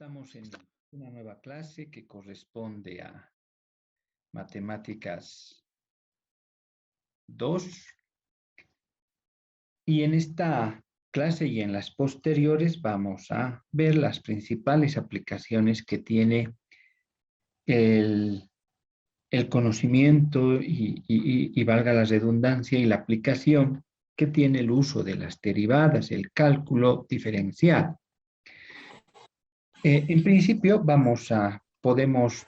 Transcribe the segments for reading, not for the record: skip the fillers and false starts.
Estamos en una nueva clase que corresponde a Matemáticas 2. Y en esta clase y en las posteriores vamos a ver las principales aplicaciones que tiene el conocimiento y valga la redundancia y la aplicación que tiene el uso de las derivadas, el cálculo diferencial. En principio podemos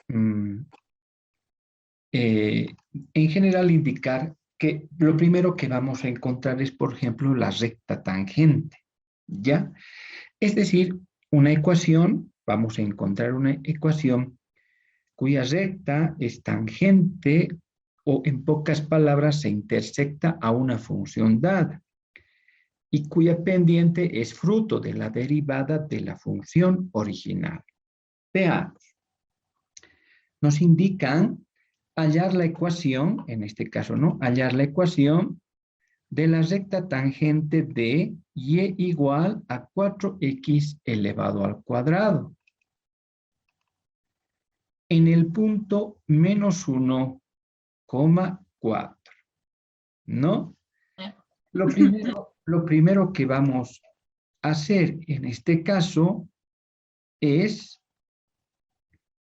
en general indicar que lo primero que vamos a encontrar es, por ejemplo, la recta tangente, ¿ya? Es decir, una ecuación, vamos a encontrar una ecuación cuya recta es tangente o, en pocas palabras, se intersecta a una función dada y cuya pendiente es fruto de la derivada de la función original. Veamos. Nos indican hallar la ecuación, en este caso, ¿no? Hallar la ecuación de la recta tangente de y igual a 4x elevado al cuadrado. En el punto menos 1,4. ¿No? Lo primero que vamos a hacer en este caso es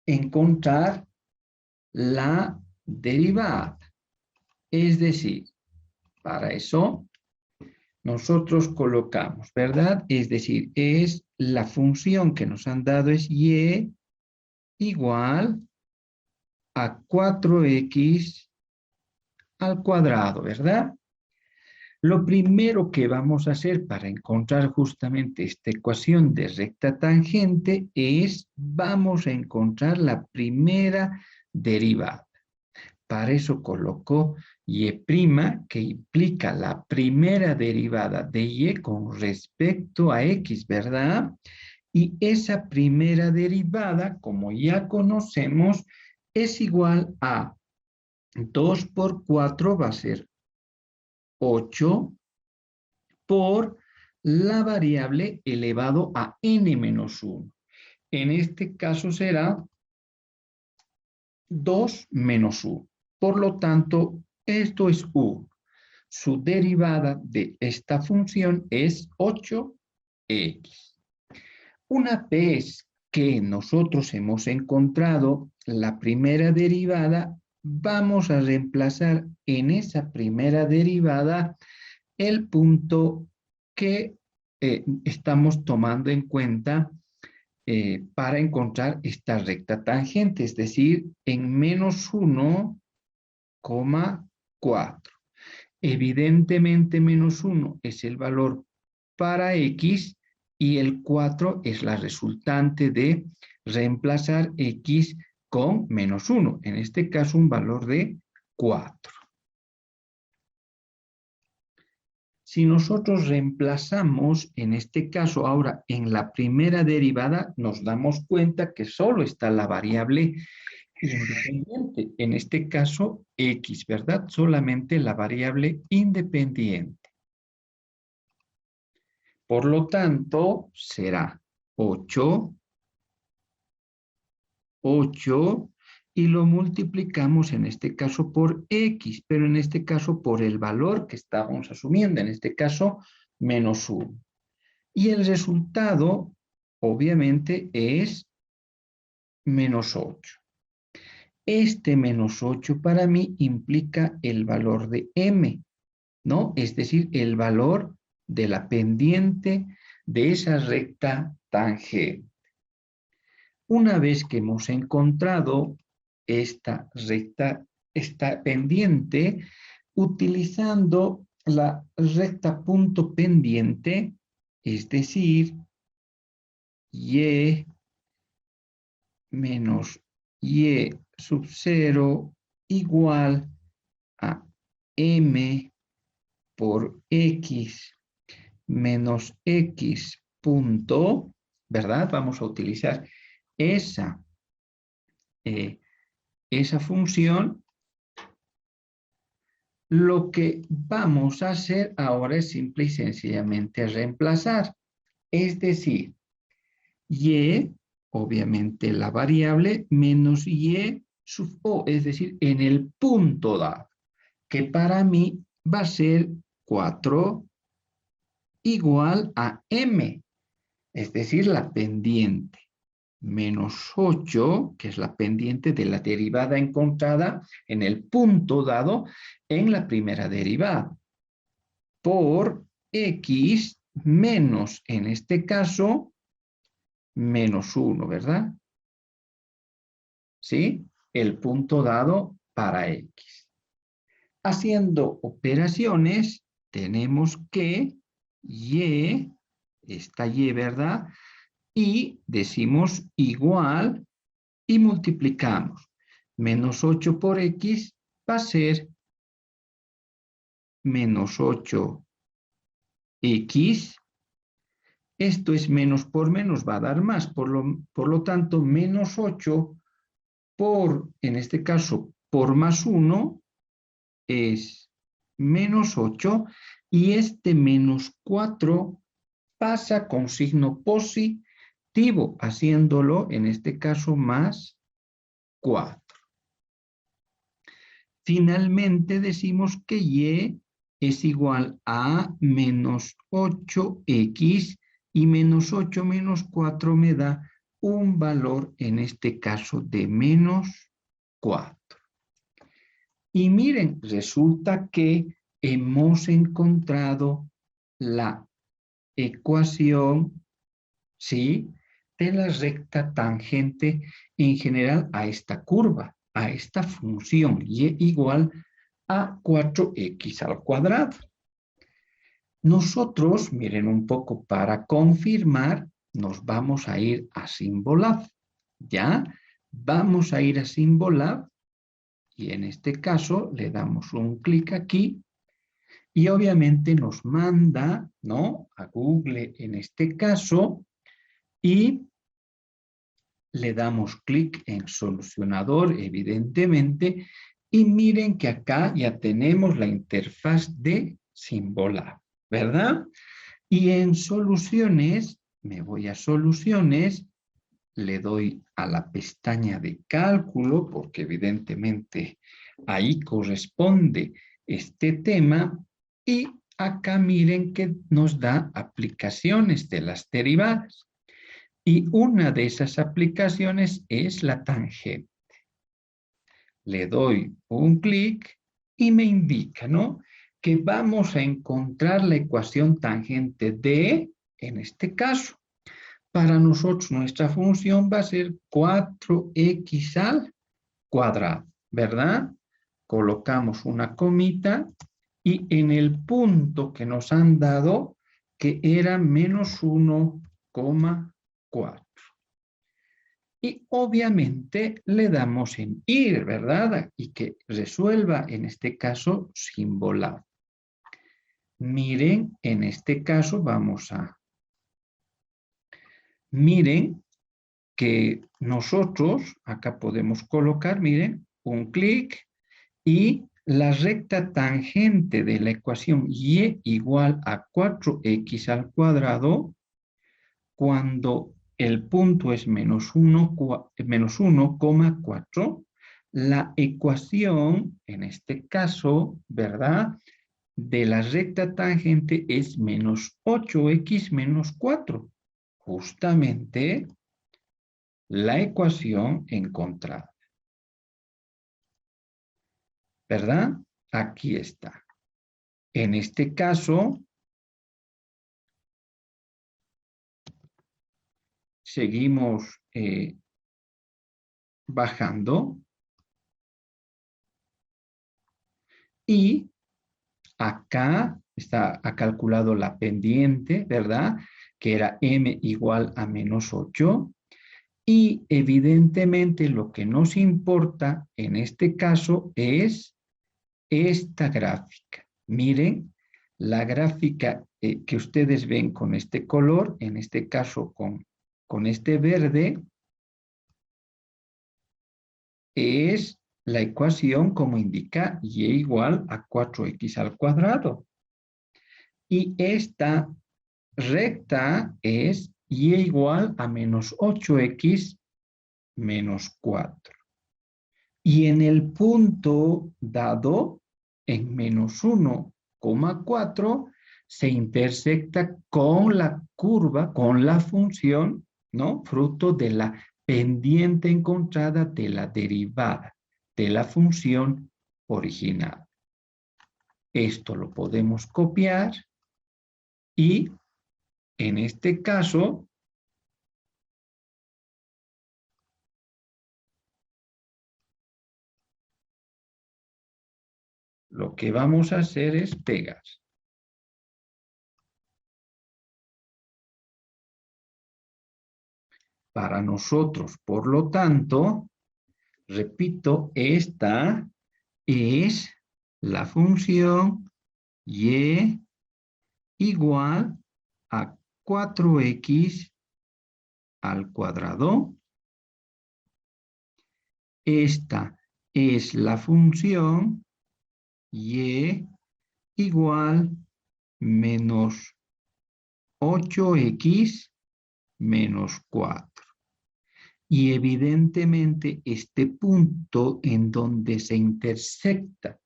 encontrar la derivada. Es decir, para eso nosotros colocamos, ¿verdad? Es decir, es la función que nos han dado es y igual a 4x al cuadrado, ¿verdad? Lo primero que vamos a hacer para encontrar justamente esta ecuación de recta tangente es, vamos a encontrar la primera derivada. Para eso coloco y', que implica la primera derivada de y con respecto a x, ¿verdad? Y esa primera derivada, como ya conocemos, es igual a 2 por 4 va a ser 8 por la variable elevado a n menos 1. En este caso será 2 menos 1. Por lo tanto, esto es 1. Su derivada de esta función es 8x. Una vez que nosotros hemos encontrado la primera derivada, vamos a reemplazar en esa primera derivada el punto que estamos tomando en cuenta para encontrar esta recta tangente, es decir, en menos 1,4. Evidentemente, menos 1 es el valor para x y el 4 es la resultante de reemplazar x con menos 1. En este caso, un valor de 4. Si nosotros reemplazamos, en este caso ahora en la primera derivada, nos damos cuenta que solo está la variable independiente. En este caso, x, ¿verdad? Solamente la variable independiente. Por lo tanto, será 8, y lo multiplicamos en este caso por x, pero en este caso por el valor que estábamos asumiendo, en este caso menos 1. Y el resultado, obviamente, es menos 8. Este menos 8 para mí implica el valor de m, ¿no? Es decir, el valor de la pendiente de esa recta tangente. Una vez que hemos encontrado esta recta, esta pendiente, utilizando la recta punto pendiente, es decir, y menos y sub 0 igual a m por x menos x punto, ¿verdad? Vamos a utilizar esa función. Lo que vamos a hacer ahora es simple y sencillamente reemplazar. Es decir, y obviamente la variable, menos y sub o, es decir, en el punto dado, que para mí va a ser 4 igual a m, es decir, la pendiente, menos 8, que es la pendiente de la derivada encontrada en el punto dado en la primera derivada, por x menos, en este caso, menos 1, ¿verdad? ¿Sí? El punto dado para x. Haciendo operaciones, tenemos que y, esta y, ¿verdad? Y decimos igual y multiplicamos. Menos 8 por x va a ser menos 8x. Esto es menos por menos, va a dar más. Por lo tanto, menos 8 por, en este caso, por más 1 es menos 8 y este menos 4 pasa con signo positivo, haciéndolo, en este caso, más 4. Finalmente decimos que y es igual a menos 8x y menos 8 menos 4 me da un valor, en este caso, de menos 4. Y miren, resulta que hemos encontrado la ecuación, ¿sí?, de la recta tangente en general a esta curva, a esta función y igual a 4x al cuadrado. Nosotros, miren un poco, para confirmar, nos vamos a ir a Symbolab, ¿ya? Vamos a ir a Symbolab y en este caso le damos un clic aquí y obviamente nos manda, ¿no?, a Google en este caso y le damos clic en solucionador, evidentemente, y miren que acá ya tenemos la interfaz de Symbolab, ¿verdad? Y en soluciones, me voy a soluciones, le doy a la pestaña de cálculo, porque evidentemente ahí corresponde este tema, y acá miren que nos da aplicaciones de las derivadas. Y una de esas aplicaciones es la tangente. Le doy un clic y me indica, ¿no?, que vamos a encontrar la ecuación tangente de, en este caso, para nosotros nuestra función va a ser 4x al cuadrado, ¿verdad? Colocamos una comita y en el punto que nos han dado, que era menos 1,4. Y obviamente le damos en ir, ¿verdad? Y que resuelva, en este caso, Symbolab. Miren, en este caso vamos a... Miren que nosotros, acá podemos colocar, miren, un clic y la recta tangente de la ecuación y igual a 4x al cuadrado, cuando el punto es menos 1,4, la ecuación, en este caso, ¿verdad?, de la recta tangente es menos 8x menos 4. Justamente la ecuación encontrada. ¿Verdad? Aquí está. En este caso, seguimos bajando y acá ha calculado la pendiente, ¿verdad?, que era m igual a menos 8. Y evidentemente lo que nos importa en este caso es esta gráfica. Miren, la gráfica que ustedes ven con este color, en este caso con este verde, es la ecuación como indica y igual a 4x al cuadrado. Y esta recta es y igual a menos 8x menos 4. Y en el punto dado, en menos 1,4, se intersecta con la curva, con la función, ¿no? Fruto de la pendiente encontrada de la derivada de la función original. Esto lo podemos copiar y en este caso lo que vamos a hacer es pegar. Para nosotros, por lo tanto, repito, esta es la función y igual a 4x al cuadrado. Esta es la función y igual menos 8x menos 4. Y evidentemente este punto en donde se intersecta,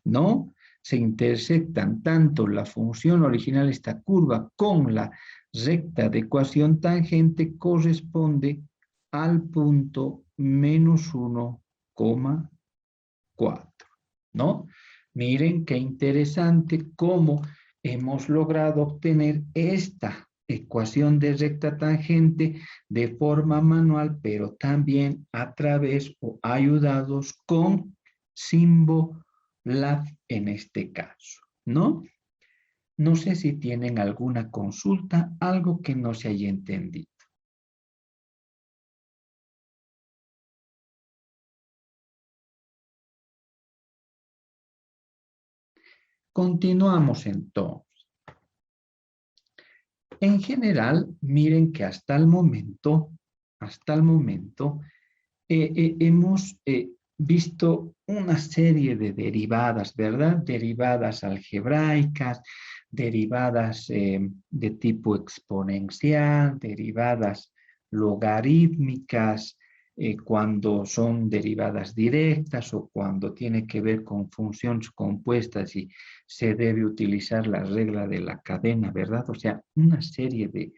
¿no? Se intersectan tanto la función original, esta curva, con la recta de ecuación tangente, corresponde al punto menos 1,4, ¿no? Miren qué interesante cómo hemos logrado obtener esta ecuación de recta tangente de forma manual, pero también a través o ayudados con Symbolab en este caso, ¿no? No sé si tienen alguna consulta, algo que no se haya entendido. Continuamos entonces. En general, miren que hasta el momento, hemos visto una serie de derivadas, ¿verdad? Derivadas algebraicas, derivadas de tipo exponencial, derivadas logarítmicas, cuando son derivadas directas o cuando tiene que ver con funciones compuestas y se debe utilizar la regla de la cadena, ¿verdad? O sea, una serie de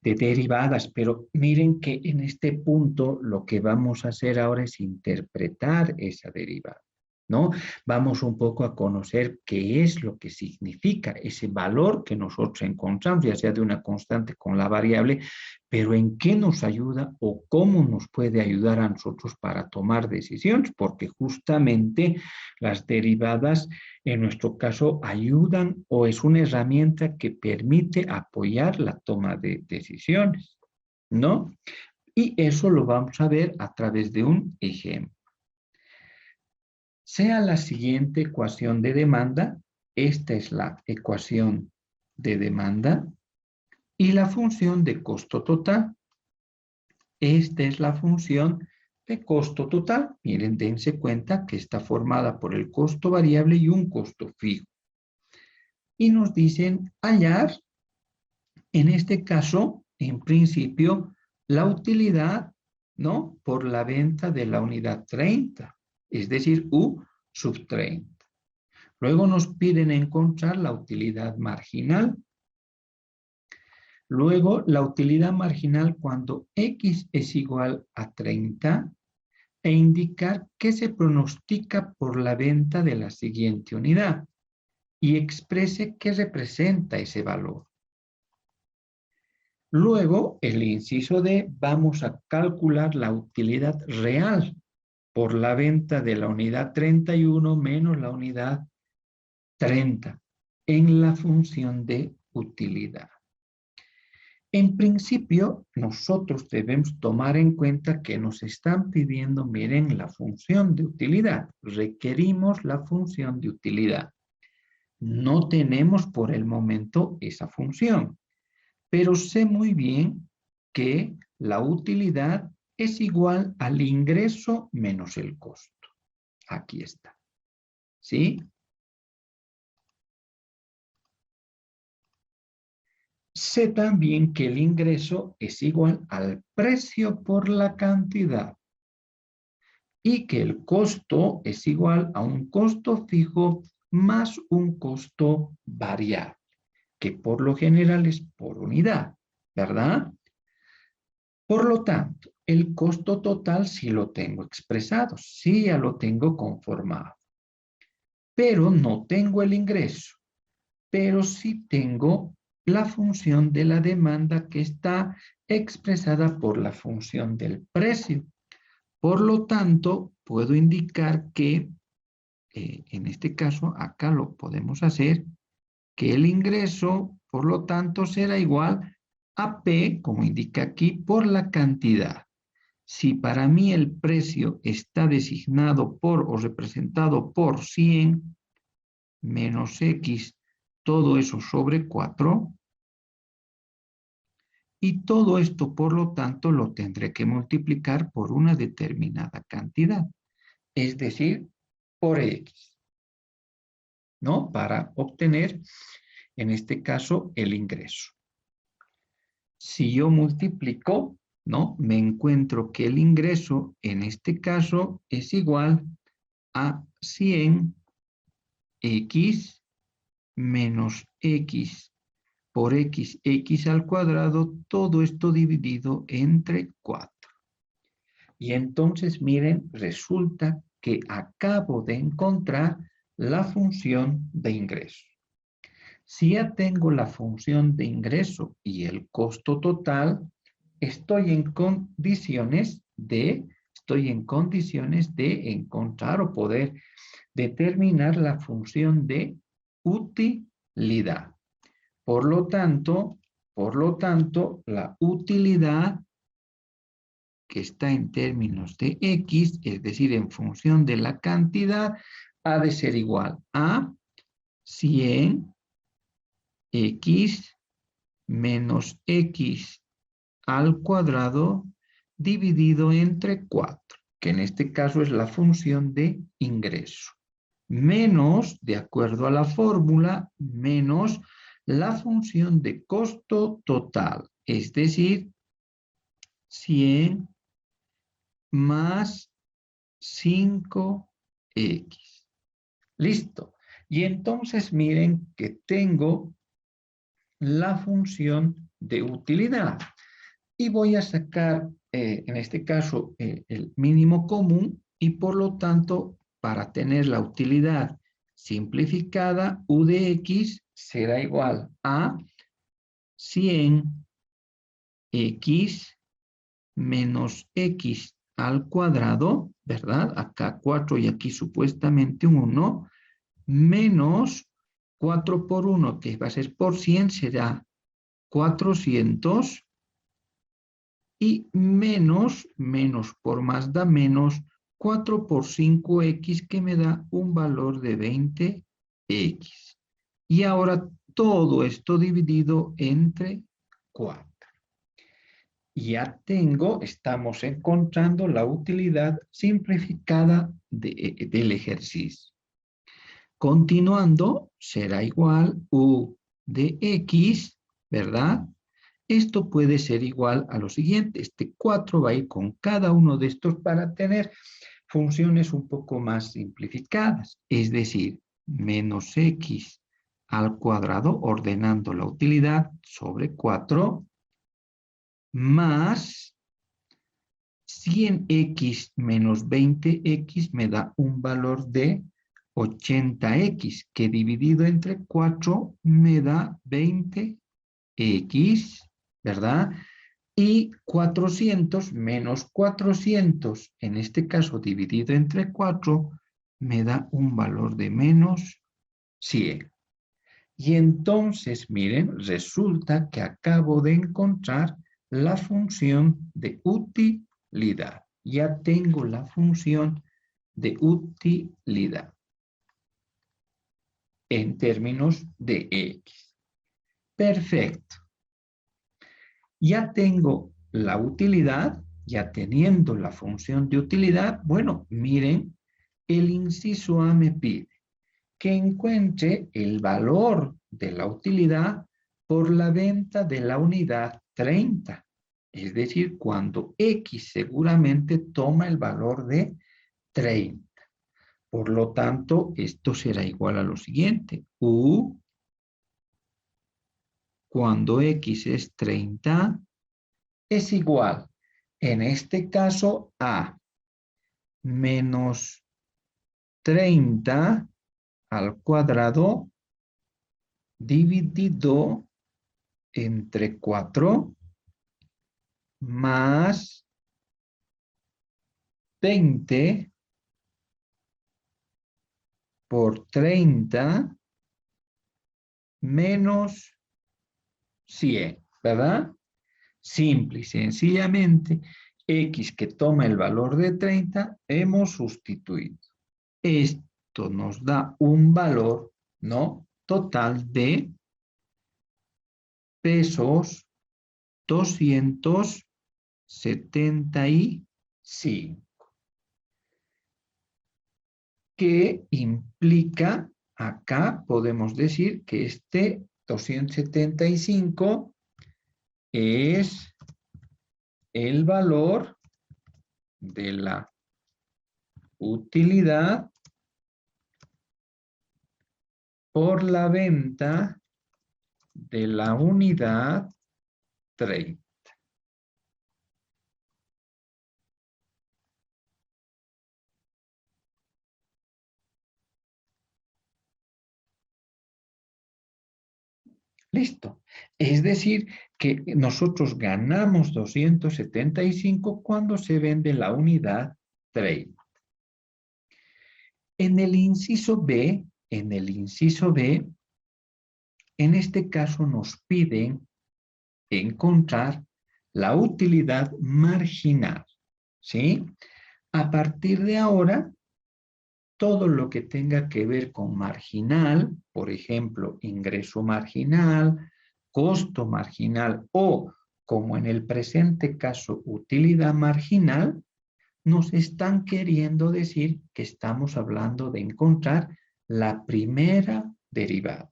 derivadas, pero miren que en este punto lo que vamos a hacer ahora es interpretar esa derivada, ¿no? Vamos un poco a conocer qué es lo que significa ese valor que nosotros encontramos, ya sea de una constante con la variable, pero en qué nos ayuda o cómo nos puede ayudar a nosotros para tomar decisiones, porque justamente las derivadas en nuestro caso ayudan o es una herramienta que permite apoyar la toma de decisiones, ¿no? Y eso lo vamos a ver a través de un ejemplo. Sea la siguiente ecuación de demanda, esta es la ecuación de demanda, y la función de costo total, esta es la función de costo total. Miren, dense cuenta que está formada por el costo variable y un costo fijo. Y nos dicen hallar, en este caso, en principio, la utilidad, ¿no? Por la venta de la unidad 30, es decir, U sub 30. Luego nos piden encontrar la utilidad marginal. Luego, la utilidad marginal cuando X es igual a 30 e indicar qué se pronostica por la venta de la siguiente unidad y exprese qué representa ese valor. Luego, el inciso D, vamos a calcular la utilidad real por la venta de la unidad 31 menos la unidad 30 en la función de utilidad. En principio, nosotros debemos tomar en cuenta que nos están pidiendo, miren, la función de utilidad. Requerimos la función de utilidad. No tenemos por el momento esa función, pero sé muy bien que la utilidad es igual al ingreso menos el costo. Aquí está. ¿Sí? Sé también que el ingreso es igual al precio por la cantidad y que el costo es igual a un costo fijo más un costo variable, que por lo general es por unidad, ¿verdad? Por lo tanto, el costo total sí lo tengo expresado, sí ya lo tengo conformado, pero no tengo el ingreso, pero sí tengo la función de la demanda que está expresada por la función del precio. Por lo tanto, puedo indicar que, en este caso, acá lo podemos hacer, que el ingreso, por lo tanto, será igual a P, como indica aquí, por la cantidad. Si para mí el precio está designado por o representado por 100 menos X, todo eso sobre 4, y todo esto, por lo tanto, lo tendré que multiplicar por una determinada cantidad, es decir, por X, ¿no? Para obtener, en este caso, el ingreso. Si yo multiplico, ¿no? Me encuentro que el ingreso, en este caso, es igual a 100x menos x por x al cuadrado, todo esto dividido entre 4. Y entonces, miren, resulta que acabo de encontrar la función de ingreso. Si ya tengo la función de ingreso y el costo total, estoy en condiciones de encontrar o poder determinar la función de utilidad. Por lo tanto, la utilidad que está en términos de X, es decir, en función de la cantidad, ha de ser igual a 100x menos x al cuadrado dividido entre 4, que en este caso es la función de ingreso, menos, de acuerdo a la fórmula, menos la función de costo total, es decir, 100 más 5x. Listo. Y entonces miren que tengo la función de utilidad. Y voy a sacar, en este caso, el mínimo común y por lo tanto, para tener la utilidad simplificada, u de x será igual a 100x menos x al cuadrado, ¿verdad? Acá 4 y aquí supuestamente un 1, menos 4 por 1, que va a ser por 100, será 400, y menos por más da menos 4 por 5x, que me da un valor de 20x. Y ahora todo esto dividido entre 4. Ya estamos encontrando la utilidad simplificada del ejercicio. Continuando, será igual u de x, ¿verdad? Esto puede ser igual a lo siguiente. Este 4 va a ir con cada uno de estos para tener funciones un poco más simplificadas. Es decir, menos x al cuadrado, ordenando la utilidad, sobre 4, más 100x menos 20x me da un valor de 80x, que dividido entre 4 me da 20x, ¿verdad? Y 400 menos 400, en este caso dividido entre 4, me da un valor de menos 100. Y entonces, miren, resulta que acabo de encontrar la función de utilidad. Ya tengo la función de utilidad en términos de x. Perfecto. Ya tengo la utilidad, ya teniendo la función de utilidad, bueno, miren, el inciso A me pide que encuentre el valor de la utilidad por la venta de la unidad 30. Es decir, cuando X seguramente toma el valor de 30. Por lo tanto, esto será igual a lo siguiente. U, cuando X es 30, es igual, en este caso, a menos 30 al cuadrado dividido entre 4 más 20 por 30 menos 100, ¿verdad? Simple y sencillamente, X que toma el valor de 30, hemos sustituido. Esto nos da un valor, ¿no? Total de pesos 275, que implica, acá podemos decir que este 275 es el valor de la utilidad por la venta de la unidad 30. Listo. Es decir, que nosotros ganamos 275 cuando se vende la unidad 30. En el inciso B, en este caso nos piden encontrar la utilidad marginal, ¿sí? A partir de ahora, todo lo que tenga que ver con marginal, por ejemplo, ingreso marginal, costo marginal o, como en el presente caso, utilidad marginal, nos están queriendo decir que estamos hablando de encontrar la primera derivada,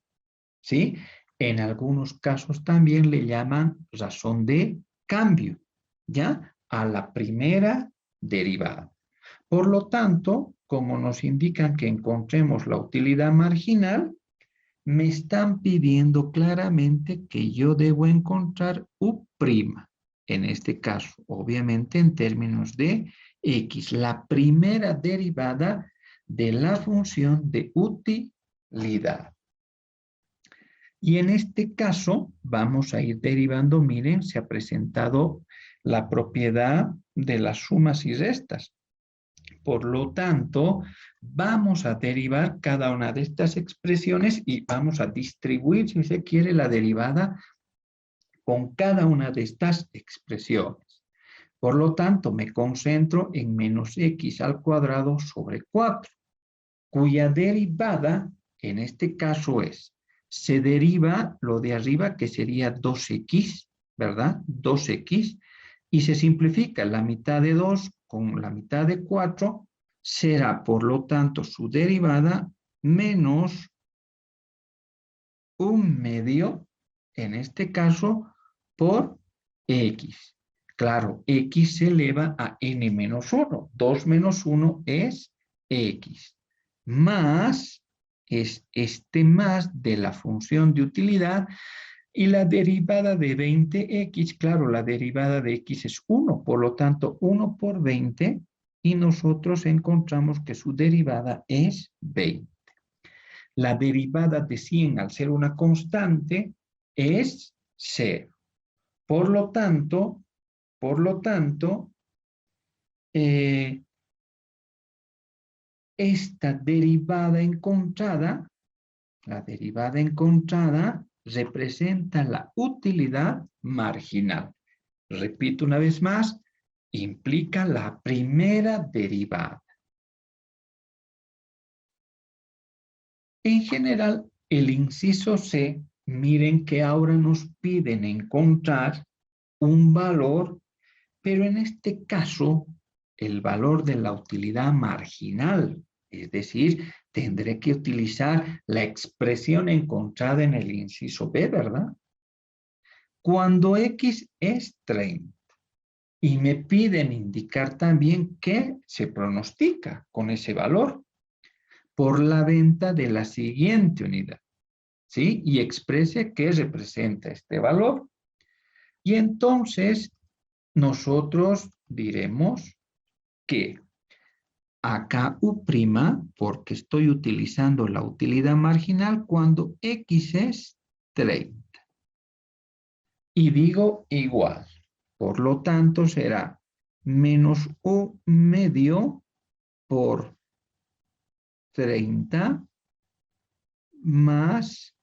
¿sí? En algunos casos también le llaman razón de cambio, ¿ya? A la primera derivada. Por lo tanto, como nos indican que encontremos la utilidad marginal, me están pidiendo claramente que yo debo encontrar U', en este caso, obviamente en términos de X, la primera derivada de la función de utilidad. Y en este caso vamos a ir derivando, miren, se ha presentado la propiedad de las sumas y restas. Por lo tanto, vamos a derivar cada una de estas expresiones y vamos a distribuir, si se quiere, la derivada con cada una de estas expresiones. Por lo tanto, me concentro en menos x al cuadrado sobre 4, cuya derivada, en este caso es, se deriva lo de arriba, que sería 2x, ¿verdad? 2x, y se simplifica la mitad de 2 con la mitad de 4, será, por lo tanto, su derivada menos 1/2, en este caso, por x. Claro, x se eleva a n menos 1. 2 menos 1 es x. Más es este más de la función de utilidad. Y la derivada de 20x, claro, la derivada de x es 1. Por lo tanto, 1 por 20. Y nosotros encontramos que su derivada es 20. La derivada de 100 al ser una constante es 0. Por lo tanto, esta derivada encontrada, la derivada encontrada representa la utilidad marginal. Repito una vez más, implica la primera derivada. En general, el inciso C, miren que ahora nos piden encontrar un valor, pero en este caso, el valor de la utilidad marginal, es decir, tendré que utilizar la expresión encontrada en el inciso B, ¿verdad? Cuando X es 30 y me piden indicar también qué se pronostica con ese valor por la venta de la siguiente unidad, ¿sí? Y exprese qué representa este valor. Y entonces nosotros diremos que acá U', porque estoy utilizando la utilidad marginal cuando X es 30. Y digo igual. Por lo tanto, será menos U medio por 30 más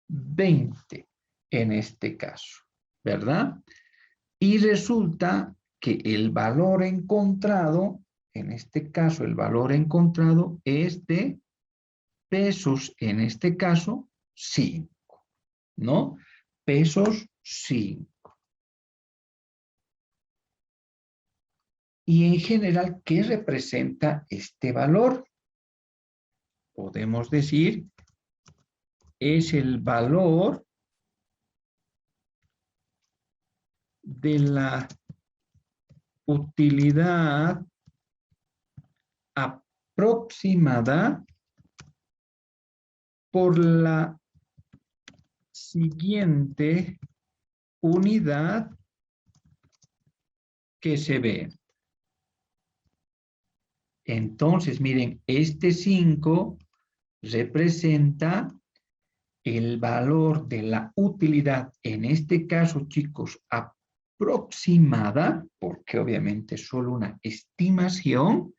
20 en este caso, ¿verdad? Y resulta que el valor encontrado, en este caso el valor encontrado es de pesos, en este caso 5, ¿no? Pesos 5. Y en general, ¿qué representa este valor? Podemos decir, es el valor de la utilidad aproximada por la siguiente unidad que se ve. Entonces, miren, este 5 representa el valor de la utilidad, en este caso, chicos, aproximada, porque obviamente es solo una estimación,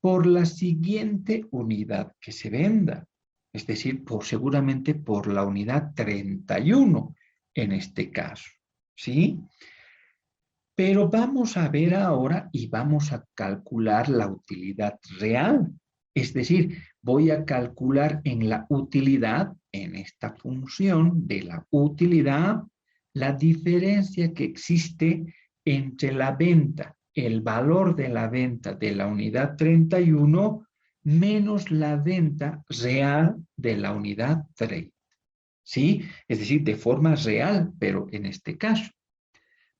por la siguiente unidad que se venda. Es decir, seguramente por la unidad 31 en este caso. ¿Sí? Pero vamos a ver ahora y vamos a calcular la utilidad real. Es decir, voy a calcular en la utilidad, en esta función de la utilidad, la diferencia que existe entre la venta, el valor de la venta de la unidad 31 menos la venta real de la unidad 30. ¿Sí? Es decir, de forma real, pero en este caso.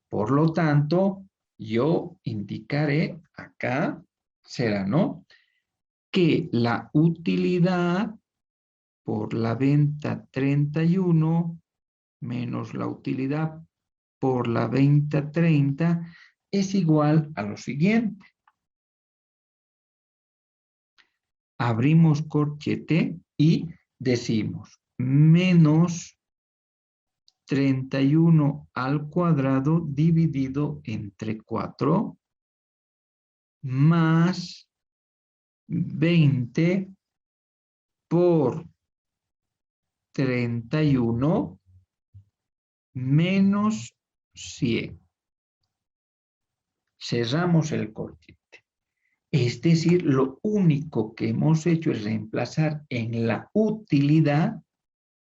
Por lo tanto, yo indicaré acá, será, ¿no? Que la utilidad por la venta 31 menos la utilidad por la venta 30 es igual a lo siguiente. Abrimos corchete y decimos menos 31 al cuadrado dividido entre 4 más 20 por 31 menos 100. Cerramos el corchete. Es decir, lo único que hemos hecho es reemplazar en la utilidad,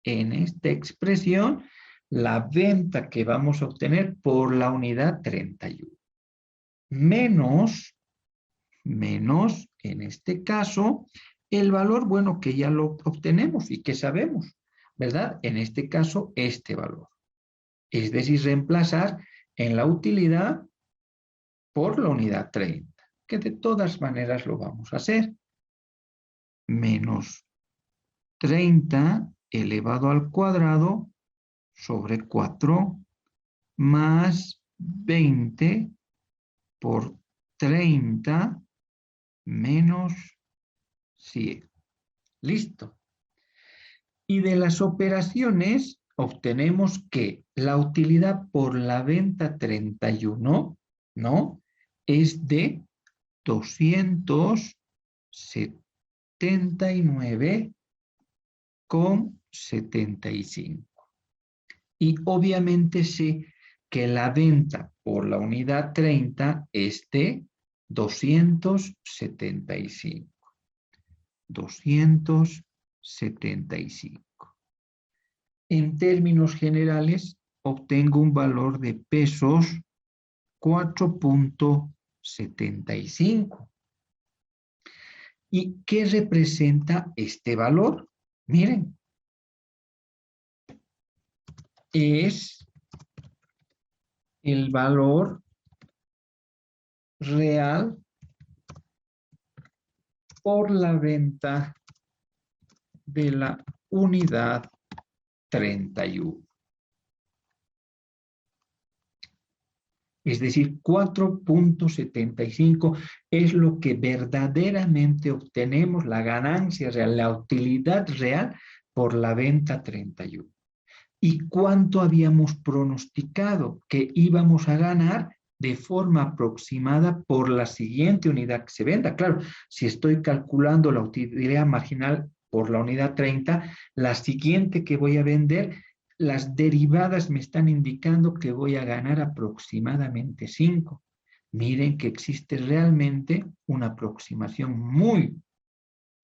en esta expresión, la venta que vamos a obtener por la unidad 31. Menos, en este caso, el valor, bueno, que ya lo obtenemos y que sabemos, ¿verdad? En este caso, este valor. Es decir, reemplazar en la utilidad por la unidad 30, que de todas maneras lo vamos a hacer. Menos 30 elevado al cuadrado sobre 4 más 20 por 30 menos 100. Listo. Y de las operaciones obtenemos que la utilidad por la venta 31, ¿no? Es de 279,75. Y obviamente sé que la venta por la unidad 30 es de 275. 275. En términos generales, obtengo un valor de pesos 4.75. ¿Y qué representa este valor? Miren, es el valor real por la venta de la unidad 31. Es decir, 4.75 es lo que verdaderamente obtenemos, la ganancia real, la utilidad real por la venta 31. ¿Y cuánto habíamos pronosticado que íbamos a ganar de forma aproximada por la siguiente unidad que se venda? Claro, si estoy calculando la utilidad marginal por la unidad 30, la siguiente que voy a vender, las derivadas me están indicando que voy a ganar aproximadamente 5. Miren que existe realmente una aproximación muy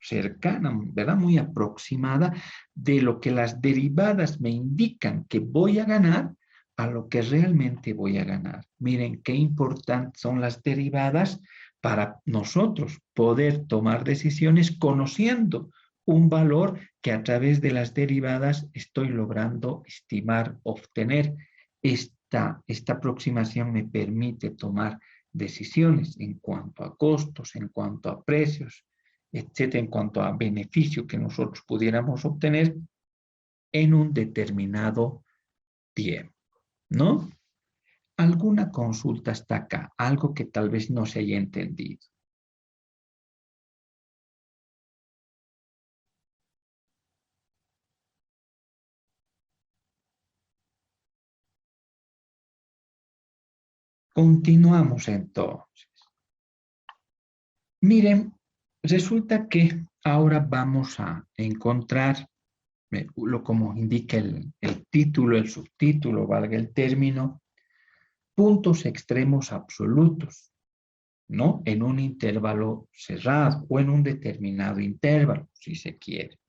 cercana, ¿verdad? Muy aproximada de lo que las derivadas me indican que voy a ganar a lo que realmente voy a ganar. Miren qué importantes son las derivadas para nosotros poder tomar decisiones conociendo un valor que a través de las derivadas estoy logrando estimar, obtener. Esta aproximación me permite tomar decisiones en cuanto a costos, en cuanto a precios, etcétera, en cuanto a beneficio que nosotros pudiéramos obtener en un determinado tiempo, ¿no? ¿Alguna consulta hasta acá? Algo que tal vez no se haya entendido. Continuamos entonces. Miren, resulta que ahora vamos a encontrar, como indica el título, el subtítulo, valga el término, puntos extremos absolutos, ¿no? En un intervalo cerrado o en un determinado intervalo, si se quiere.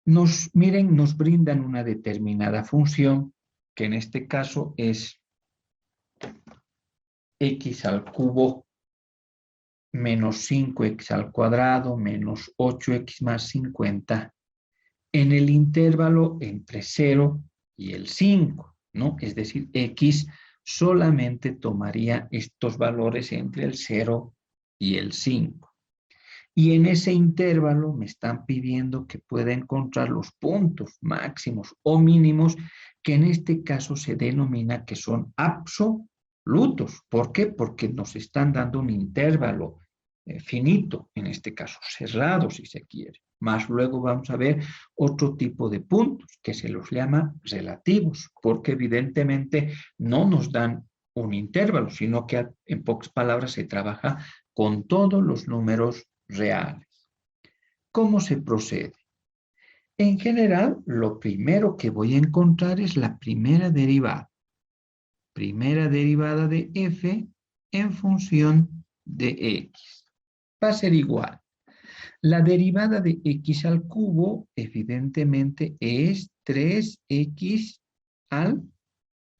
Miren, nos brindan una determinada función, que en este caso es x al cubo menos 5x al cuadrado menos 8x más 50 en el intervalo entre 0 y el 5, ¿no? Es decir, x solamente tomaría estos valores entre el 0 y el 5. Y en ese intervalo me están pidiendo que pueda encontrar los puntos máximos o mínimos, que en este caso se denomina que son absolutos. ¿Por qué? Porque nos están dando un intervalo finito, en este caso cerrado si se quiere. Más luego vamos a ver otro tipo de puntos que se los llama relativos, porque evidentemente no nos dan un intervalo, sino que en pocas palabras se trabaja con todos los números reales. ¿Cómo se procede? En general, lo primero que voy a encontrar es la primera derivada. Primera derivada de f en función de x. Va a ser igual. La derivada de x al cubo, evidentemente, es 3x al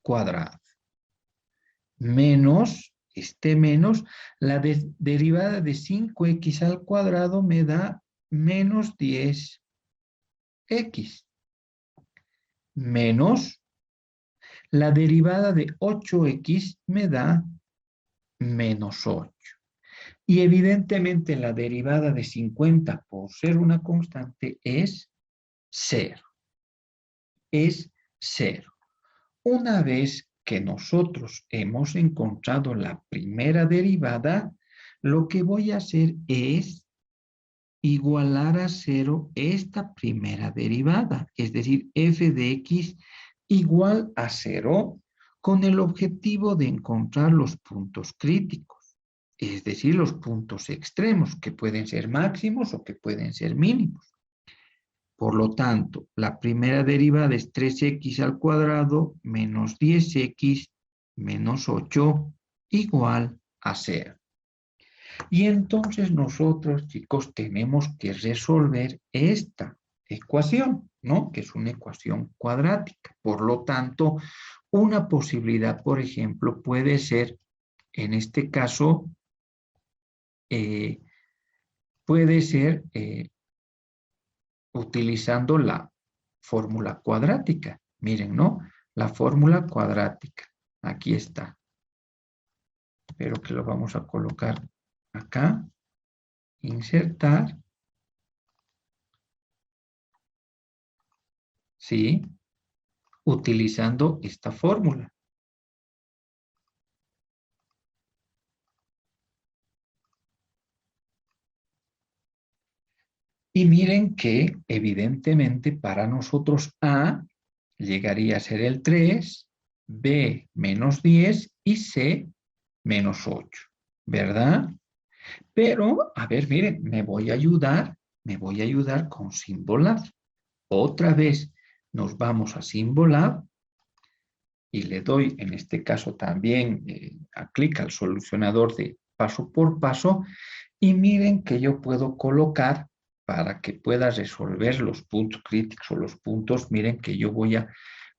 cuadrado. Menos, la derivada de 5x al cuadrado me da menos 10x. Menos, la derivada de 8x me da menos 8. Y evidentemente la derivada de 50 por ser una constante es 0. Es 0. Una vez que nosotros hemos encontrado la primera derivada, lo que voy a hacer es igualar a 0 esta primera derivada, es decir, f de x igual a 0, con el objetivo de encontrar los puntos críticos, es decir, los puntos extremos, que pueden ser máximos o que pueden ser mínimos. Por lo tanto, la primera derivada es 3x al cuadrado menos 10x menos 8 igual a 0. Y entonces nosotros, chicos, tenemos que resolver esta ecuación, ¿no? Que es una ecuación cuadrática. Por lo tanto, una posibilidad, por ejemplo, puede ser, en este caso, puede ser utilizando la fórmula cuadrática. Miren, ¿no? la fórmula cuadrática. Aquí está. Pero que lo vamos a colocar acá. Insertar. ¿Sí? Utilizando esta fórmula. Y miren que evidentemente para nosotros A llegaría a ser el 3, B menos 10 y C menos 8, ¿verdad? Pero, a ver, miren, me voy a ayudar con Symbolab. Otra vez nos vamos a Symbolab y le doy, en este caso también, a clic al solucionador de paso por paso y miren que yo puedo colocar para que pueda resolver los puntos críticos o los puntos, miren que yo voy a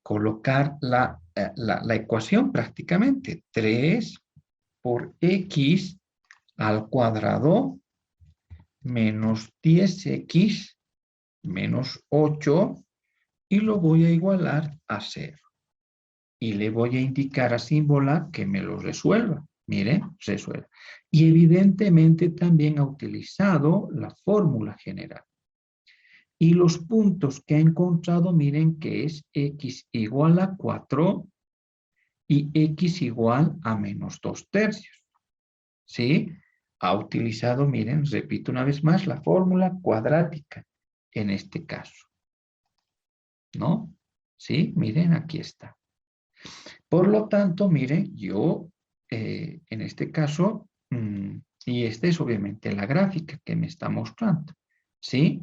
colocar la ecuación prácticamente. 3 por x al cuadrado menos 10x menos 8 y lo voy a igualar a 0. Y le voy a indicar a Symbolab que me lo resuelva. Miren, resuelve. Y evidentemente también ha utilizado la fórmula general. Y los puntos que ha encontrado, miren que es x igual a 4 y x igual a menos 2/3. ¿Sí? Ha utilizado, miren, repito una vez más, la fórmula cuadrática en este caso. ¿No? ¿Sí? Miren, aquí está. Por lo tanto, miren, yo en este caso, y esta es obviamente la gráfica que me está mostrando, ¿sí?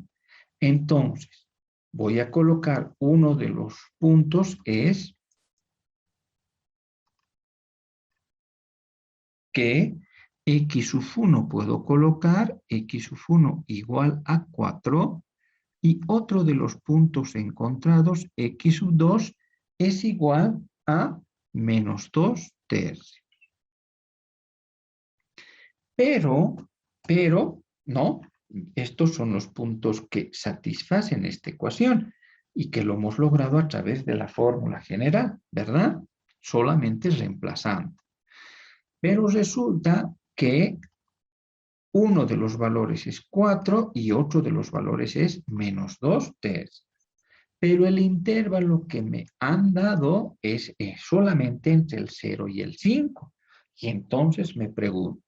Entonces, voy a colocar uno de los puntos es que x sub 1 puedo colocar x sub 1 igual a 4 y otro de los puntos encontrados, x sub 2, es igual a menos 2/3. Pero, no, estos son los puntos que satisfacen esta ecuación y que lo hemos logrado a través de la fórmula general, ¿verdad? Solamente reemplazando. Pero resulta que uno de los valores es 4 y otro de los valores es menos 2/3. Pero el intervalo que me han dado es solamente entre el 0 y el 5. Y entonces me pregunto,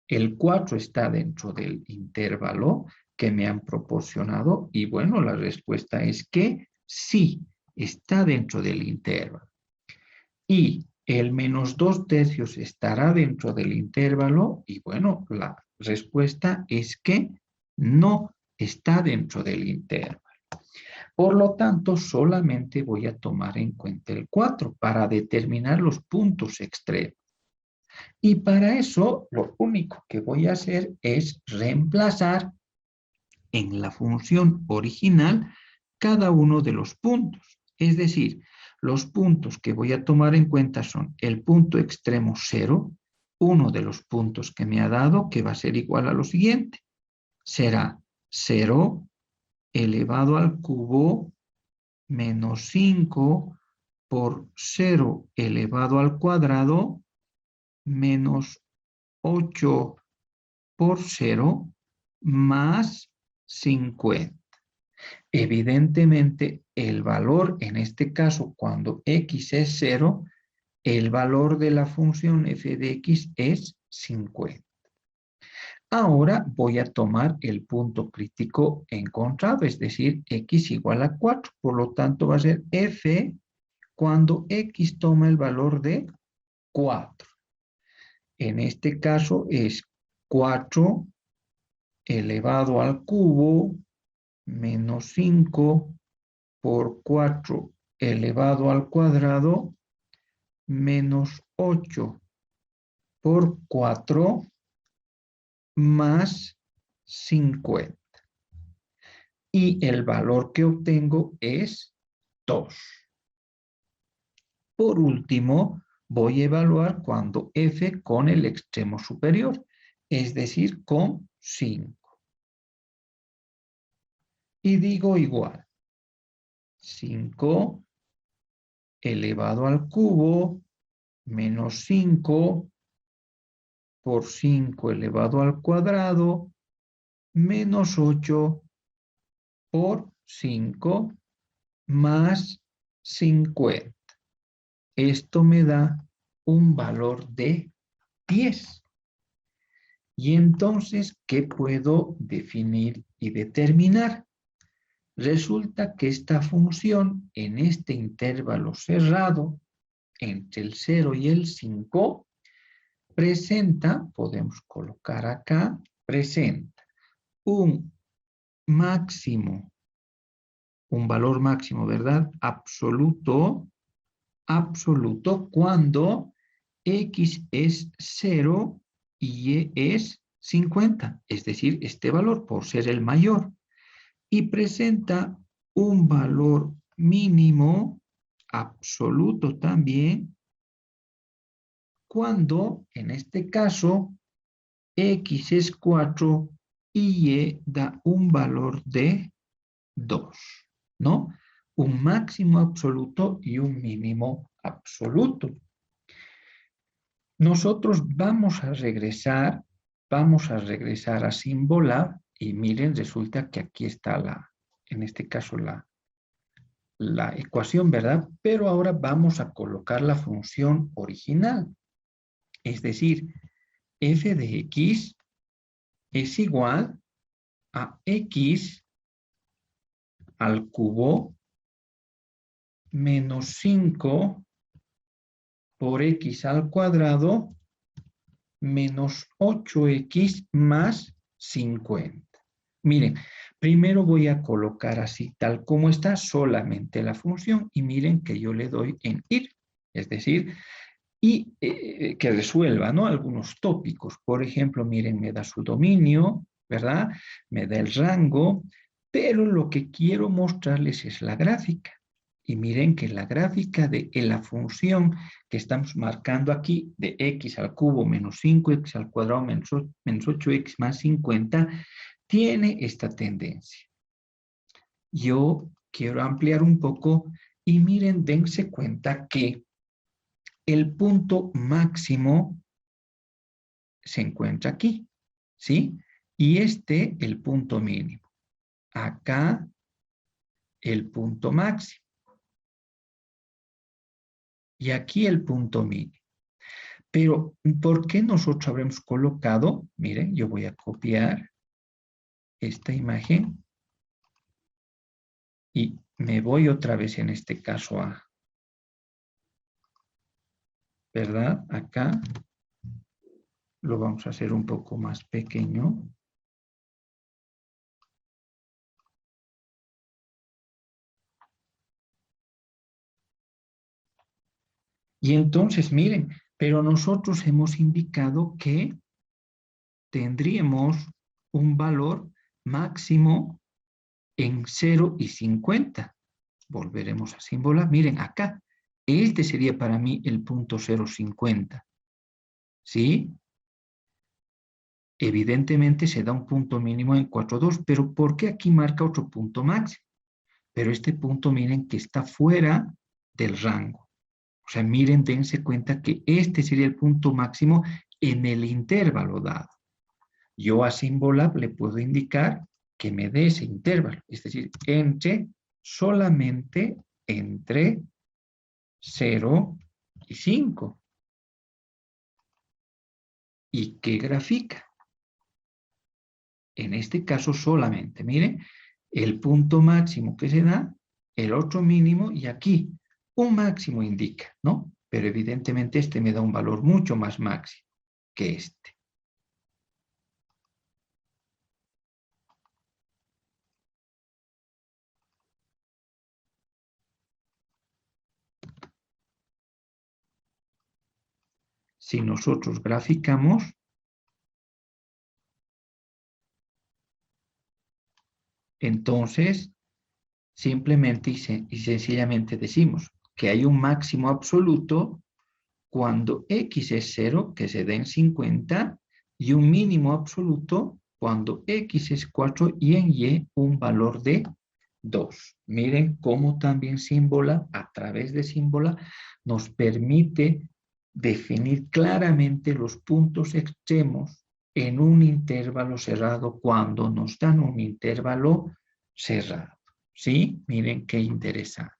¿el 4 está dentro del intervalo que me han proporcionado? Y bueno, la respuesta es que sí, está dentro del intervalo. Y el menos 2/3 estará dentro del intervalo. Y bueno, la respuesta es que no está dentro del intervalo. Por lo tanto, solamente voy a tomar en cuenta el 4 para determinar los puntos extremos. Y para eso, lo único que voy a hacer es reemplazar en la función original cada uno de los puntos. Es decir, los puntos que voy a tomar en cuenta son el punto extremo 0, uno de los puntos que me ha dado, que va a ser igual a lo siguiente. Será 0 elevado al cubo menos 5 por 0 elevado al cuadrado menos 8 por 0 más 50. Evidentemente, el valor, en este caso, cuando x es 0, el valor de la función f de x es 50. Ahora voy a tomar el punto crítico encontrado, es decir, x igual a 4. Por lo tanto, va a ser f cuando x toma el valor de 4. En este caso es 4 elevado al cubo menos 5 por 4 elevado al cuadrado menos 8 por 4 más 50. Y el valor que obtengo es 2. Por último, voy a evaluar cuando f con el extremo superior, es decir, con 5. Y digo igual. 5 elevado al cubo menos 5 por 5 elevado al cuadrado menos 8 por 5 más 50. Esto me da un valor de 10. Y entonces, ¿qué puedo definir y determinar? Resulta que esta función en este intervalo cerrado entre el 0 y el 5 presenta, podemos colocar acá, presenta un máximo, un valor máximo, ¿verdad? Absoluto, absoluto, cuando X es 0 y Y es 50, es decir, este valor por ser el mayor. Y presenta un valor mínimo absoluto también cuando, en este caso, X es 4 y Y da un valor de 2, ¿no? Un máximo absoluto y un mínimo absoluto. Nosotros vamos a regresar a Symbolab y miren, resulta que aquí está en este caso la ecuación, ¿verdad? Pero ahora vamos a colocar la función original. Es decir, f de x es igual a x al cubo menos 5 por x al cuadrado menos 8x más 50. Miren, primero voy a colocar así, tal como está, solamente la función y miren que yo le doy en ir, es decir, y que resuelva, ¿no? Algunos tópicos. Por ejemplo, miren, me da su dominio, ¿verdad? Me da el rango, pero lo que quiero mostrarles es la gráfica. Y miren que la gráfica de la función que estamos marcando aquí, de x al cubo menos 5x al cuadrado menos 8x más 50, tiene esta tendencia. Yo quiero ampliar un poco y miren, dense cuenta que el punto máximo se encuentra aquí, ¿sí? Y el punto mínimo. Acá, el punto máximo. Y aquí el punto mínimo. Pero, ¿por qué nosotros habremos colocado? Miren, yo voy a copiar esta imagen y me voy otra vez en este caso a, ¿verdad? Acá lo vamos a hacer un poco más pequeño. Y entonces, miren, pero nosotros hemos indicado que tendríamos un valor máximo en 0 y 50. Volveremos a simbolar. Miren, acá, este sería para mí el punto 0,50. ¿Sí? Evidentemente se da un punto mínimo en 4,2, pero ¿por qué aquí marca otro punto máximo? Pero este punto, miren que está fuera del rango. O sea, miren, dense cuenta que este sería el punto máximo en el intervalo dado. Yo a Symbolab le puedo indicar que me dé ese intervalo, es decir, solamente entre 0 y 5. ¿Y qué grafica? En este caso solamente, miren, el punto máximo que se da, el otro mínimo, y aquí un máximo indica, ¿no? Pero evidentemente este me da un valor mucho más máximo que este. Si nosotros graficamos, entonces simplemente y sencillamente decimos que hay un máximo absoluto cuando x es 0, que se da en 50, y un mínimo absoluto cuando x es 4 y en y un valor de 2. Miren cómo también símbola, a través de símbola, nos permite definir claramente los puntos extremos en un intervalo cerrado cuando nos dan un intervalo cerrado. ¿Sí? Miren qué interesante.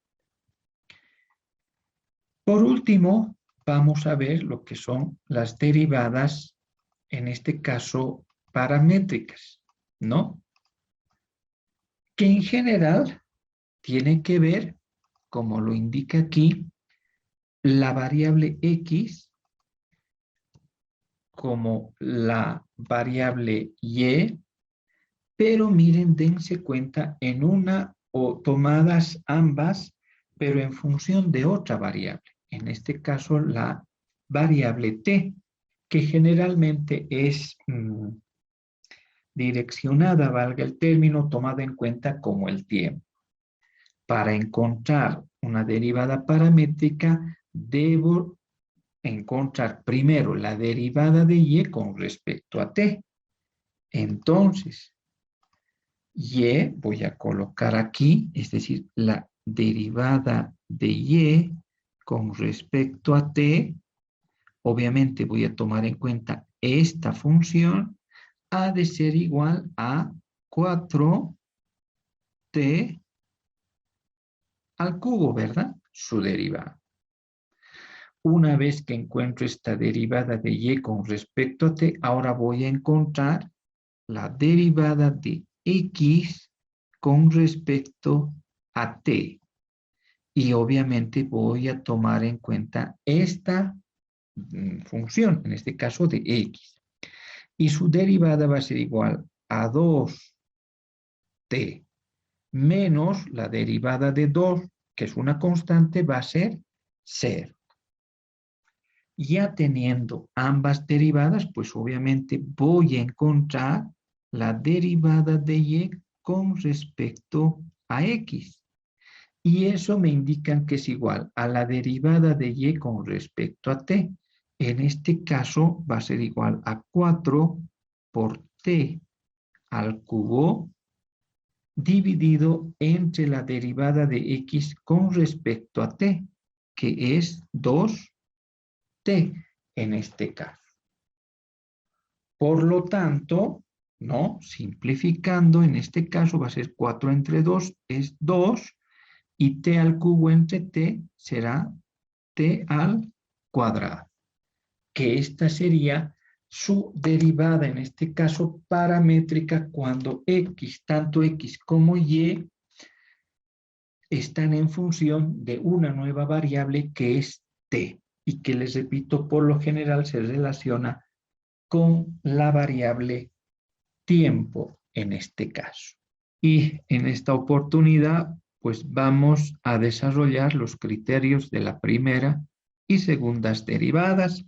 Por último, vamos a ver lo que son las derivadas, en este caso, paramétricas, ¿no? Que en general tiene que ver, como lo indica aquí, la variable x como la variable y, pero miren, dense cuenta en una o tomadas ambas, pero en función de otra variable. En este caso, la variable t, que generalmente es direccionada, valga el término, tomada en cuenta como el tiempo. Para encontrar una derivada paramétrica, debo encontrar primero la derivada de y con respecto a t. Entonces, y voy a colocar aquí, es decir, la derivada de y con respecto a t, obviamente voy a tomar en cuenta esta función, ha de ser igual a 4t al cubo, ¿verdad? Su derivada. Una vez que encuentro esta derivada de y con respecto a t, ahora voy a encontrar la derivada de x con respecto a t. Y obviamente voy a tomar en cuenta esta función, en este caso de x. Y su derivada va a ser igual a 2t menos la derivada de 2, que es una constante, va a ser 0. Ya teniendo ambas derivadas, pues obviamente voy a encontrar la derivada de y con respecto a x. Y eso me indica que es igual a la derivada de y con respecto a t. En este caso va a ser igual a 4 por t al cubo dividido entre la derivada de x con respecto a t, que es 2t en este caso. Por lo tanto, ¿no? Simplificando, en este caso va a ser 4 entre 2 es 2, y t al cubo entre t será t al cuadrado, que esta sería su derivada, en este caso paramétrica, cuando x, tanto x como y, están en función de una nueva variable que es t, y que les repito, por lo general se relaciona con la variable tiempo en este caso. Y en esta oportunidad, pues vamos a desarrollar los criterios de la primera y segundas derivadas,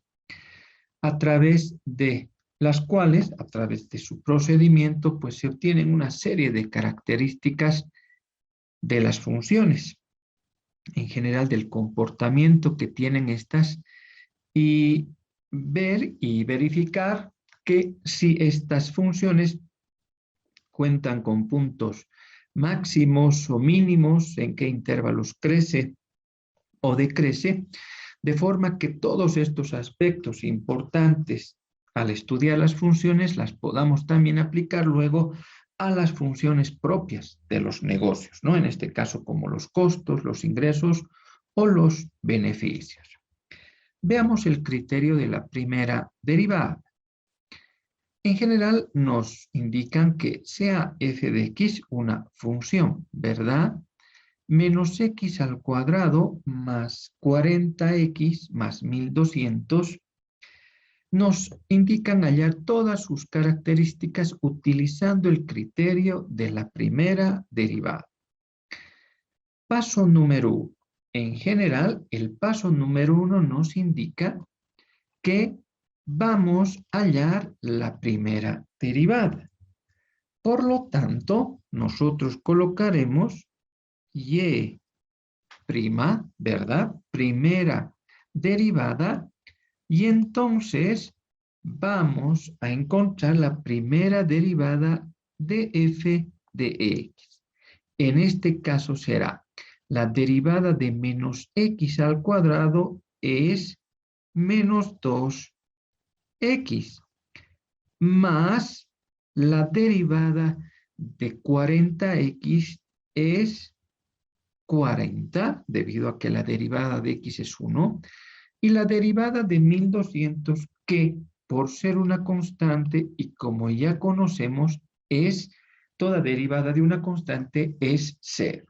a través de las cuales, a través de su procedimiento, pues se obtienen una serie de características de las funciones, en general del comportamiento que tienen estas, y ver y verificar que si estas funciones cuentan con puntos máximos o mínimos, en qué intervalos crece o decrece, de forma que todos estos aspectos importantes al estudiar las funciones las podamos también aplicar luego a las funciones propias de los negocios, ¿no? En este caso como los costos, los ingresos o los beneficios. Veamos el criterio de la primera derivada. En general nos indican que sea f de x una función, ¿verdad? Menos x al cuadrado más 40x más 1200 nos indican hallar todas sus características utilizando el criterio de la primera derivada. Paso número 1. En general, el paso número 1 nos indica que vamos a hallar la primera derivada. Por lo tanto, nosotros colocaremos y', ¿verdad? Primera derivada, y entonces vamos a encontrar la primera derivada de f de x. En este caso será la derivada de menos x al cuadrado es menos 2x más la derivada de 40x es 40, debido a que la derivada de x es 1, y la derivada de 1200, que por ser una constante, y como ya conocemos, toda derivada de una constante es 0.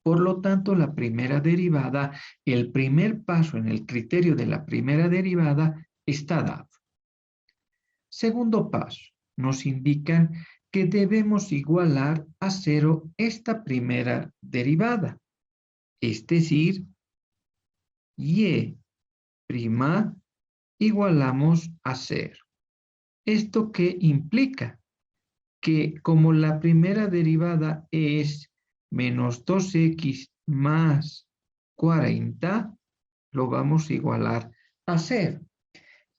Por lo tanto, la primera derivada, el primer paso en el criterio de la primera derivada está dado. Segundo paso, nos indican que debemos igualar a 0 esta primera derivada, es decir, y' igualamos a 0. ¿Esto qué implica? Que como la primera derivada es menos 2x más 40, lo vamos a igualar a 0.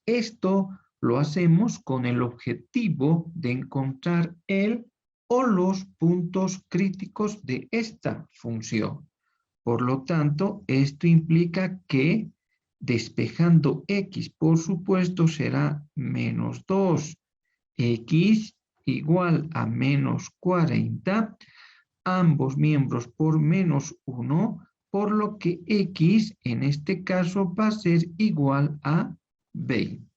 Esto lo hacemos con el objetivo de encontrar el o los puntos críticos de esta función. Por lo tanto, esto implica que despejando x, por supuesto, será menos 2x igual a menos 40, ambos miembros por menos 1, por lo que x en este caso va a ser igual a 20,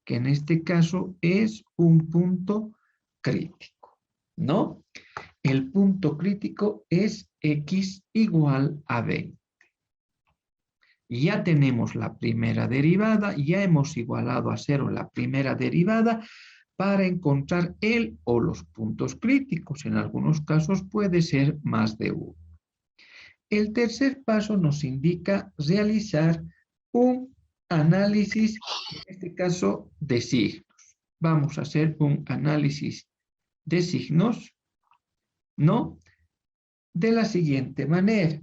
que en este caso es un punto crítico, ¿no? El punto crítico es x igual a 20. Ya tenemos la primera derivada, ya hemos igualado a 0 la primera derivada para encontrar el o los puntos críticos. En algunos casos puede ser más de uno. El tercer paso nos indica realizar un análisis, en este caso, de signos. Vamos a hacer un análisis de signos, ¿no? De la siguiente manera.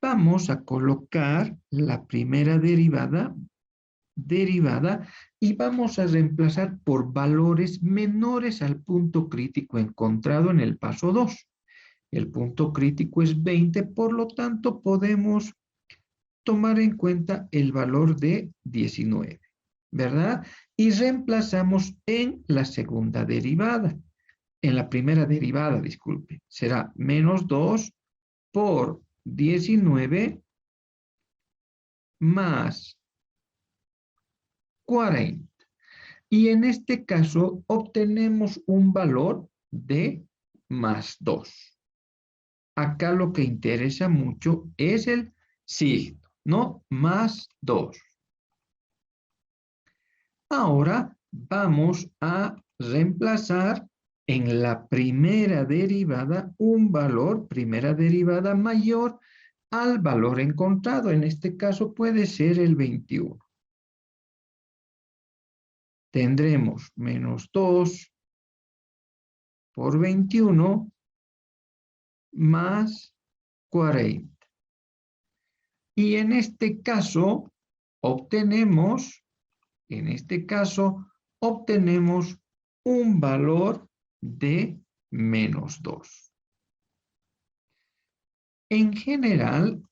Vamos a colocar la primera derivada y vamos a reemplazar por valores menores al punto crítico encontrado en el paso 2. El punto crítico es 20, por lo tanto podemos tomar en cuenta el valor de 19, ¿verdad? Y reemplazamos en la segunda derivada. En la primera derivada, disculpe, será menos 2 por 19 más 40. Y en este caso obtenemos un valor de más 2. Acá lo que interesa mucho es el signo, ¿no? Más 2. Ahora vamos a reemplazar en la primera derivada un valor, primera derivada mayor al valor encontrado. En este caso puede ser el 21. Tendremos menos 2 por 21 más 40. Y en este caso obtenemos un valor de menos 2. En general,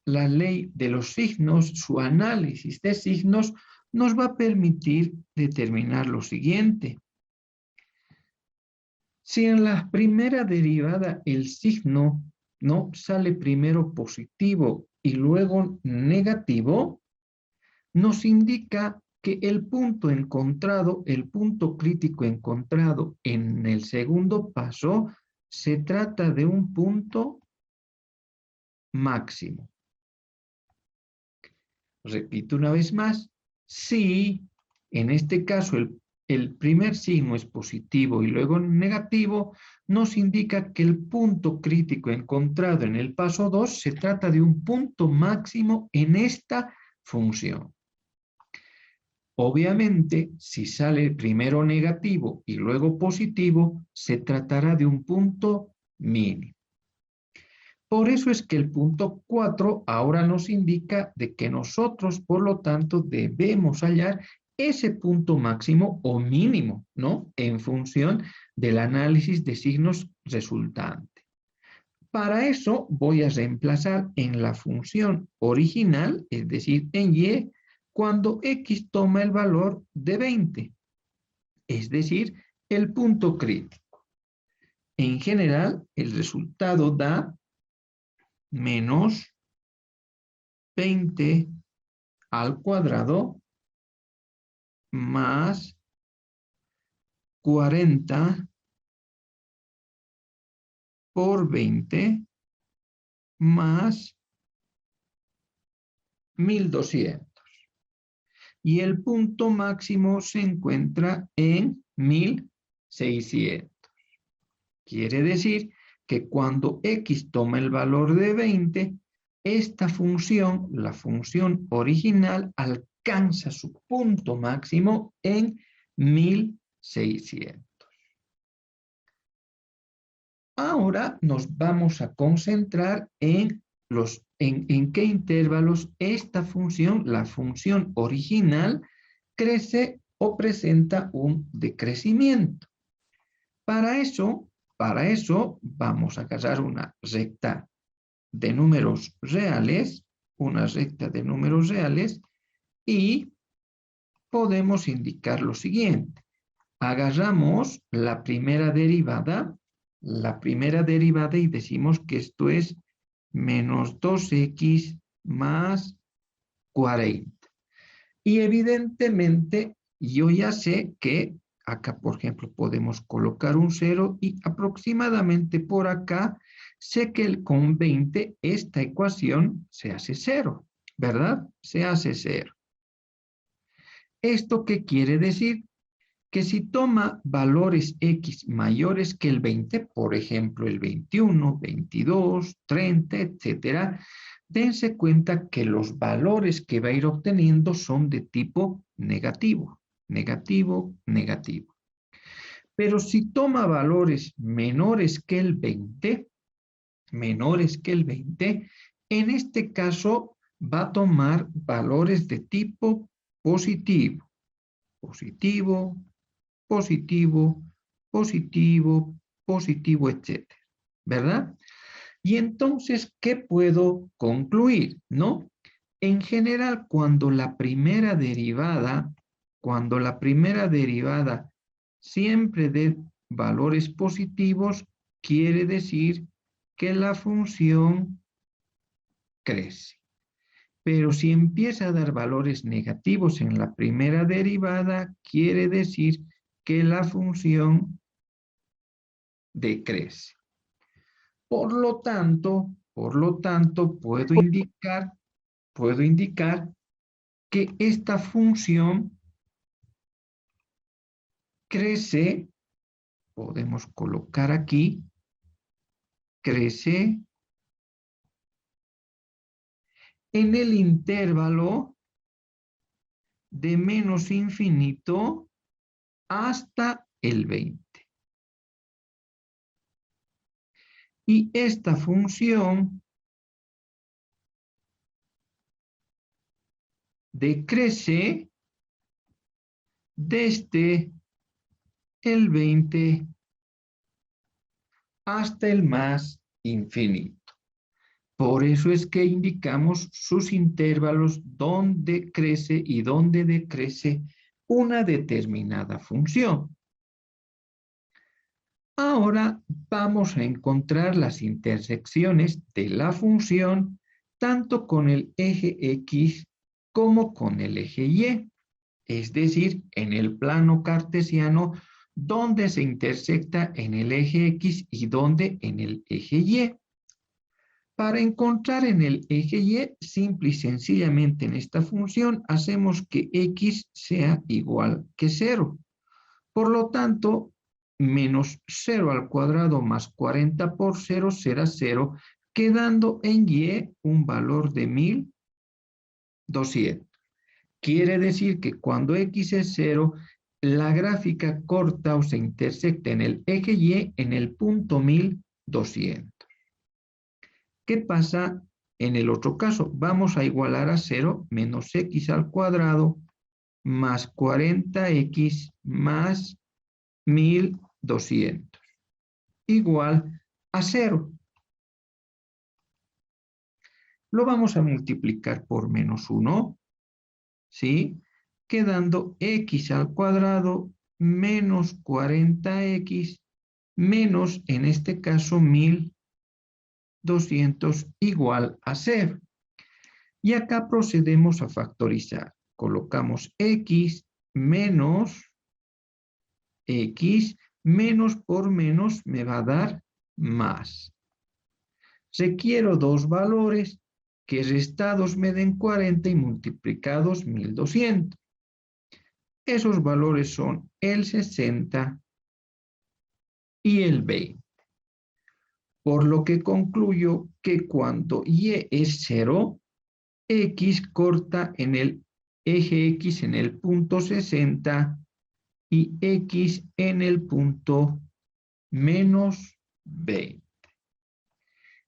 la ley de los signos, su análisis de signos, nos va a permitir determinar lo siguiente. Si en la primera derivada el signo no sale primero positivo y luego negativo, nos indica que el punto encontrado, el punto crítico encontrado en el segundo paso, se trata de un punto máximo. Repito una vez más, si en este caso el primer signo es positivo y luego negativo, nos indica que el punto crítico encontrado en el paso 2 se trata de un punto máximo en esta función. Obviamente, si sale primero negativo y luego positivo, se tratará de un punto mínimo. Por eso es que el punto 4 ahora nos indica de que nosotros, por lo tanto, debemos hallar ese punto máximo o mínimo, ¿no? En función del análisis de signos resultante. Para eso voy a reemplazar en la función original, es decir, en y, cuando x toma el valor de 20, es decir, el punto crítico. En general, el resultado da menos 20 al cuadrado más 40 por 20 más 1200. Y el punto máximo se encuentra en 1600. Quiere decir que cuando x toma el valor de 20, esta función, la función original, alcanza su punto máximo en 1600. Ahora nos vamos a concentrar en qué intervalos esta función, la función original, crece o presenta un decrecimiento. Para eso vamos a agarrar una recta de números reales, y podemos indicar lo siguiente. Agarramos la primera derivada y decimos que esto es menos 2x más 40. Y evidentemente yo ya sé que acá, por ejemplo, podemos colocar un 0 y aproximadamente por acá sé que con 20 esta ecuación se hace 0, ¿verdad? Se hace 0. ¿Esto qué quiere decir? Que si toma valores x mayores que el 20, por ejemplo, el 21, 22, 30, etcétera, dense cuenta que los valores que va a ir obteniendo son de tipo negativo, negativo, negativo. Pero si toma valores menores que el 20, en este caso va a tomar valores de tipo positivo, positivo, positivo, positivo, positivo, etcétera, ¿verdad? Y entonces, ¿qué puedo concluir? ¿No? En general, cuando la primera derivada siempre dé valores positivos, quiere decir que la función crece. Pero si empieza a dar valores negativos en la primera derivada, quiere decir que la función decrece. Por lo tanto, puedo indicar que esta función crece, podemos colocar aquí, crece en el intervalo de menos infinito hasta el 20. Y esta función decrece desde el 20 hasta el más infinito. Por eso es que indicamos sus intervalos donde crece y donde decrece una determinada función. Ahora vamos a encontrar las intersecciones de la función tanto con el eje X como con el eje Y, es decir, en el plano cartesiano donde se intersecta en el eje X y donde en el eje Y. Para encontrar en el eje Y, simple y sencillamente en esta función, hacemos que X sea igual que 0. Por lo tanto, menos 0 al cuadrado más 40 por 0 será 0, quedando en Y un valor de 1200. Quiere decir que cuando X es 0, la gráfica corta o se intersecta en el eje Y en el punto 1200. ¿Qué pasa en el otro caso? Vamos a igualar a 0 menos x al cuadrado más 40x más 1200 igual a 0. Lo vamos a multiplicar por menos 1, ¿sí? Quedando x al cuadrado menos 40x menos, en este caso, 1200 igual a 0. Y acá procedemos a factorizar. Colocamos x menos por menos me va a dar más. Requiero dos valores que restados me den 40 y multiplicados 1200. Esos valores son el 60 y el 20. Por lo que concluyo que cuando y es 0, x corta en el eje x en el punto 60 y x en el punto menos 20.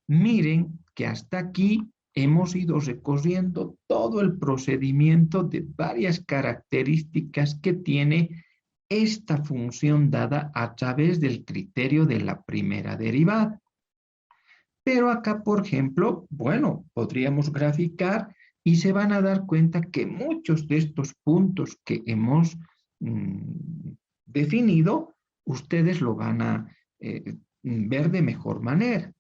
Miren que hasta aquí hemos ido recorriendo todo el procedimiento de varias características que tiene esta función dada a través del criterio de la primera derivada. Pero acá, por ejemplo, bueno, podríamos graficar y se van a dar cuenta que muchos de estos puntos que hemos definido, ustedes lo van a ver de mejor manera.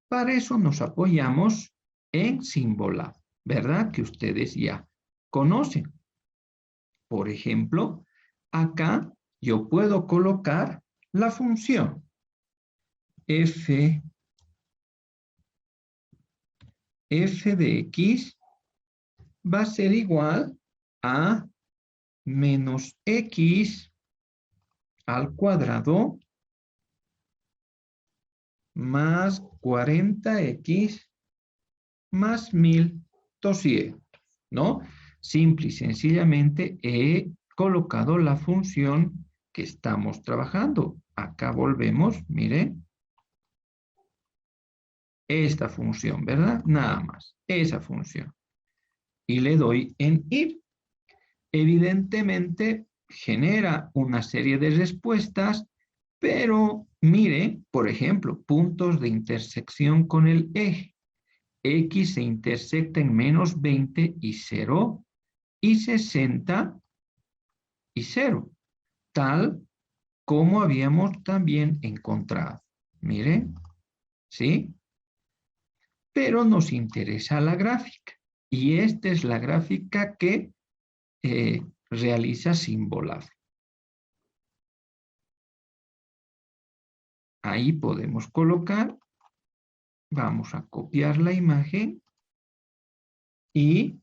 Para eso nos apoyamos en Symbolab, ¿verdad? Que ustedes ya conocen. Por ejemplo, acá yo puedo colocar la función f de x va a ser igual a menos x al cuadrado más 40x más 1200, ¿no? Simple y sencillamente he colocado la función que estamos trabajando. Acá volvemos, miren. Esta función, ¿verdad? Nada más, esa función. Y le doy en ir. Evidentemente genera una serie de respuestas, pero mire, por ejemplo, puntos de intersección con el eje. X se intersecta en menos 20 y 0 y 60 y 0, tal como habíamos también encontrado. Miren, ¿sí? Pero nos interesa la gráfica y esta es la gráfica que realiza Symbolab. Ahí podemos colocar, vamos a copiar la imagen y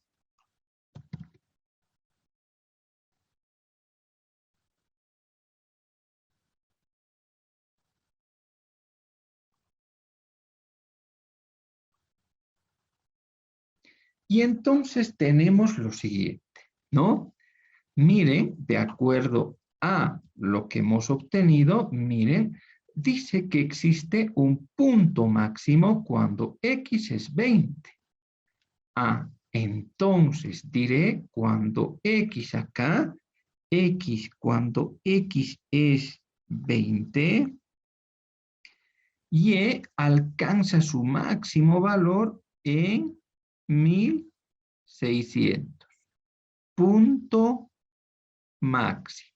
entonces tenemos lo siguiente, ¿no? Miren, de acuerdo a lo que hemos obtenido, miren, dice que existe un punto máximo cuando x es 20. Entonces diré cuando x acá, cuando x es 20, y alcanza su máximo valor en 1600. Punto máximo.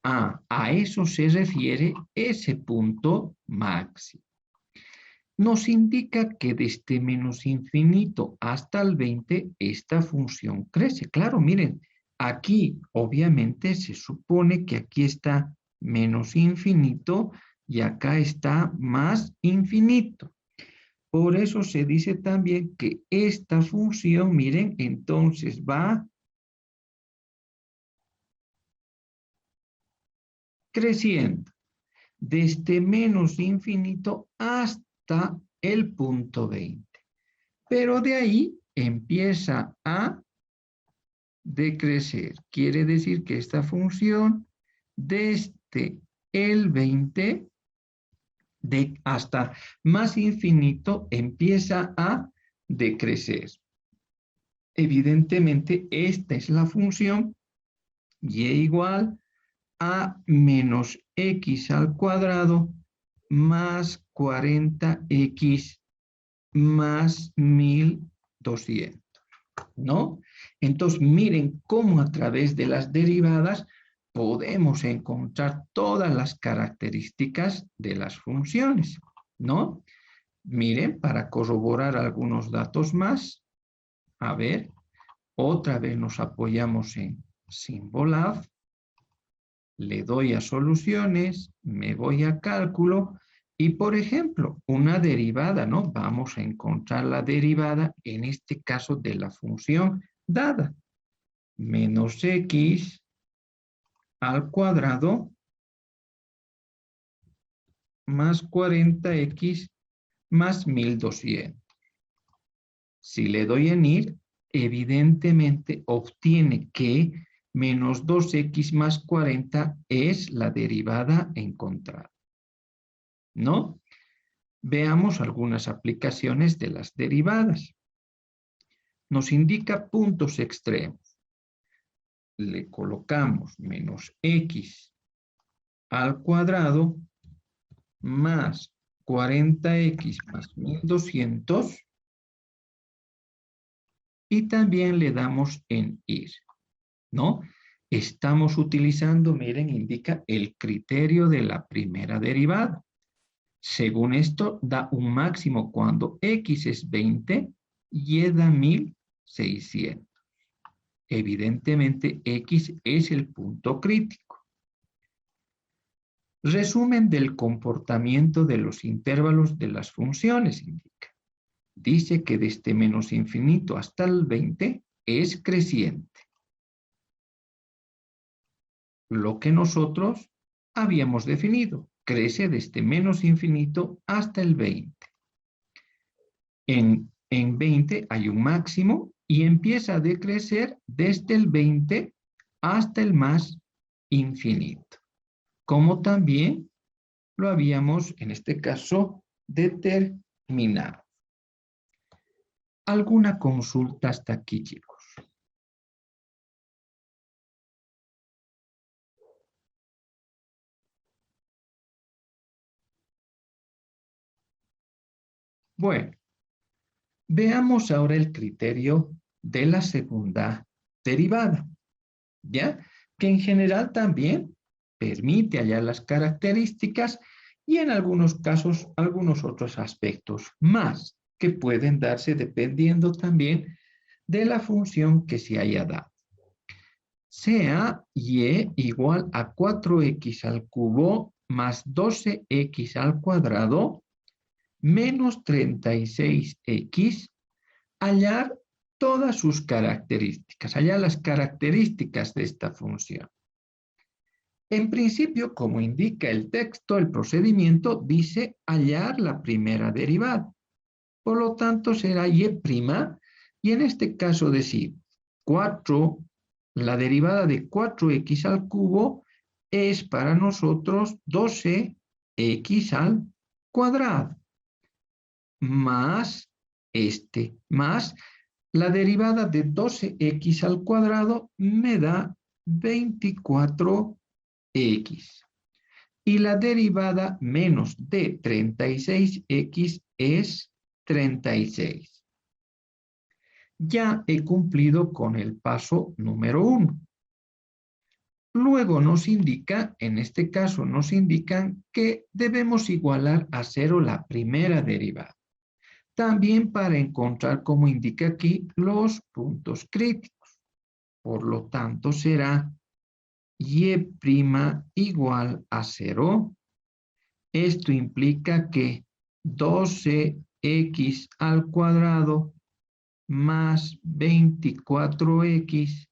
A eso se refiere ese punto máximo. Nos indica que desde menos infinito hasta el 20 esta función crece. Claro, miren, aquí obviamente se supone que aquí está menos infinito y acá está más infinito. Por eso se dice también que esta función, miren, entonces va creciendo desde menos infinito hasta el punto 20. Pero de ahí empieza a decrecer. Quiere decir que esta función desde el 20 hasta más infinito empieza a decrecer. evidentemente esta es la función y igual a menos x al cuadrado más 40x más 1200, ¿no? Entonces, miren cómo a través de las derivadas podemos encontrar todas las características de las funciones, ¿no? Miren, para corroborar algunos datos más, a ver, otra vez nos apoyamos en Symbolab, le doy a soluciones, me voy a cálculo y, por ejemplo, una derivada, ¿no? Vamos a encontrar la derivada, en este caso, de la función dada. Menos x al cuadrado más 40x más 1200. Si le doy en ir, evidentemente obtiene que menos 2x más 40 es la derivada encontrada, ¿no? Veamos algunas aplicaciones de las derivadas. Nos indica puntos extremos. Le colocamos menos x al cuadrado más 40x más 1200 y también le damos en ir, ¿no? Estamos utilizando, miren, indica el criterio de la primera derivada. Según esto, da un máximo cuando x es 20 y da 1600. Evidentemente, x es el punto crítico. Resumen del comportamiento de los intervalos de las funciones, indica. Dice que desde menos infinito hasta el 20 es creciente. Lo que nosotros habíamos definido, crece desde menos infinito hasta el 20. En 20 hay un máximo y empieza a decrecer desde el 20 hasta el más infinito, como también lo habíamos, en este caso, determinado. ¿Alguna consulta hasta aquí, chicos? Bueno, veamos ahora el criterio de la segunda derivada, ¿ya? Que en general también permite hallar las características y en algunos casos algunos otros aspectos más que pueden darse dependiendo también de la función que se haya dado. Sea y igual a 4x al cubo más 12x al cuadrado menos 36x, hallar todas sus características, hallar las características de esta función. En principio, como indica el texto, el procedimiento dice hallar la primera derivada. Por lo tanto, será y' y en este caso decir 4, la derivada de 4x al cubo es para nosotros 12x al cuadrado más más la derivada de 12x al cuadrado me da 24x. Y la derivada menos de 36x es 36. Ya he cumplido con el paso número 1. Luego nos indica, en este caso nos indican que debemos igualar a 0 la primera derivada. También para encontrar, como indica aquí, los puntos críticos. Por lo tanto, será y' igual a 0. Esto implica que 12x al cuadrado más 24x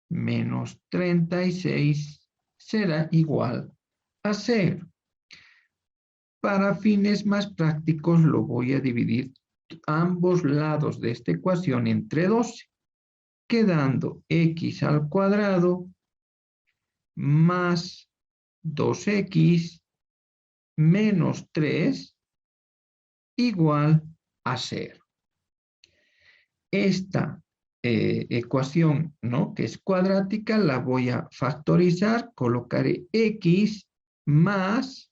menos 36 será igual a 0. Para fines más prácticos lo voy a dividir ambos lados de esta ecuación entre 12, quedando x al cuadrado más 2x menos 3 igual a 0. Esta ecuación, ¿no?, que es cuadrática, la voy a factorizar, colocaré x más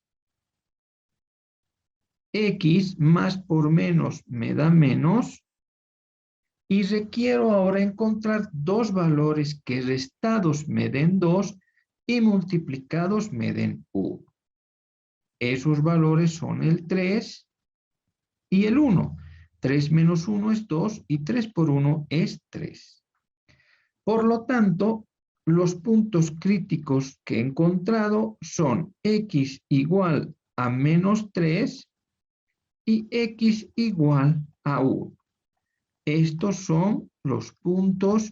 por menos me da menos, y requiero ahora encontrar dos valores que restados me den 2 y multiplicados me den 1. Esos valores son el 3 y el 1. 3 menos 1 es 2 y 3 por 1 es 3. Por lo tanto, los puntos críticos que he encontrado son x igual a menos 3 y x igual a 1. Estos son los puntos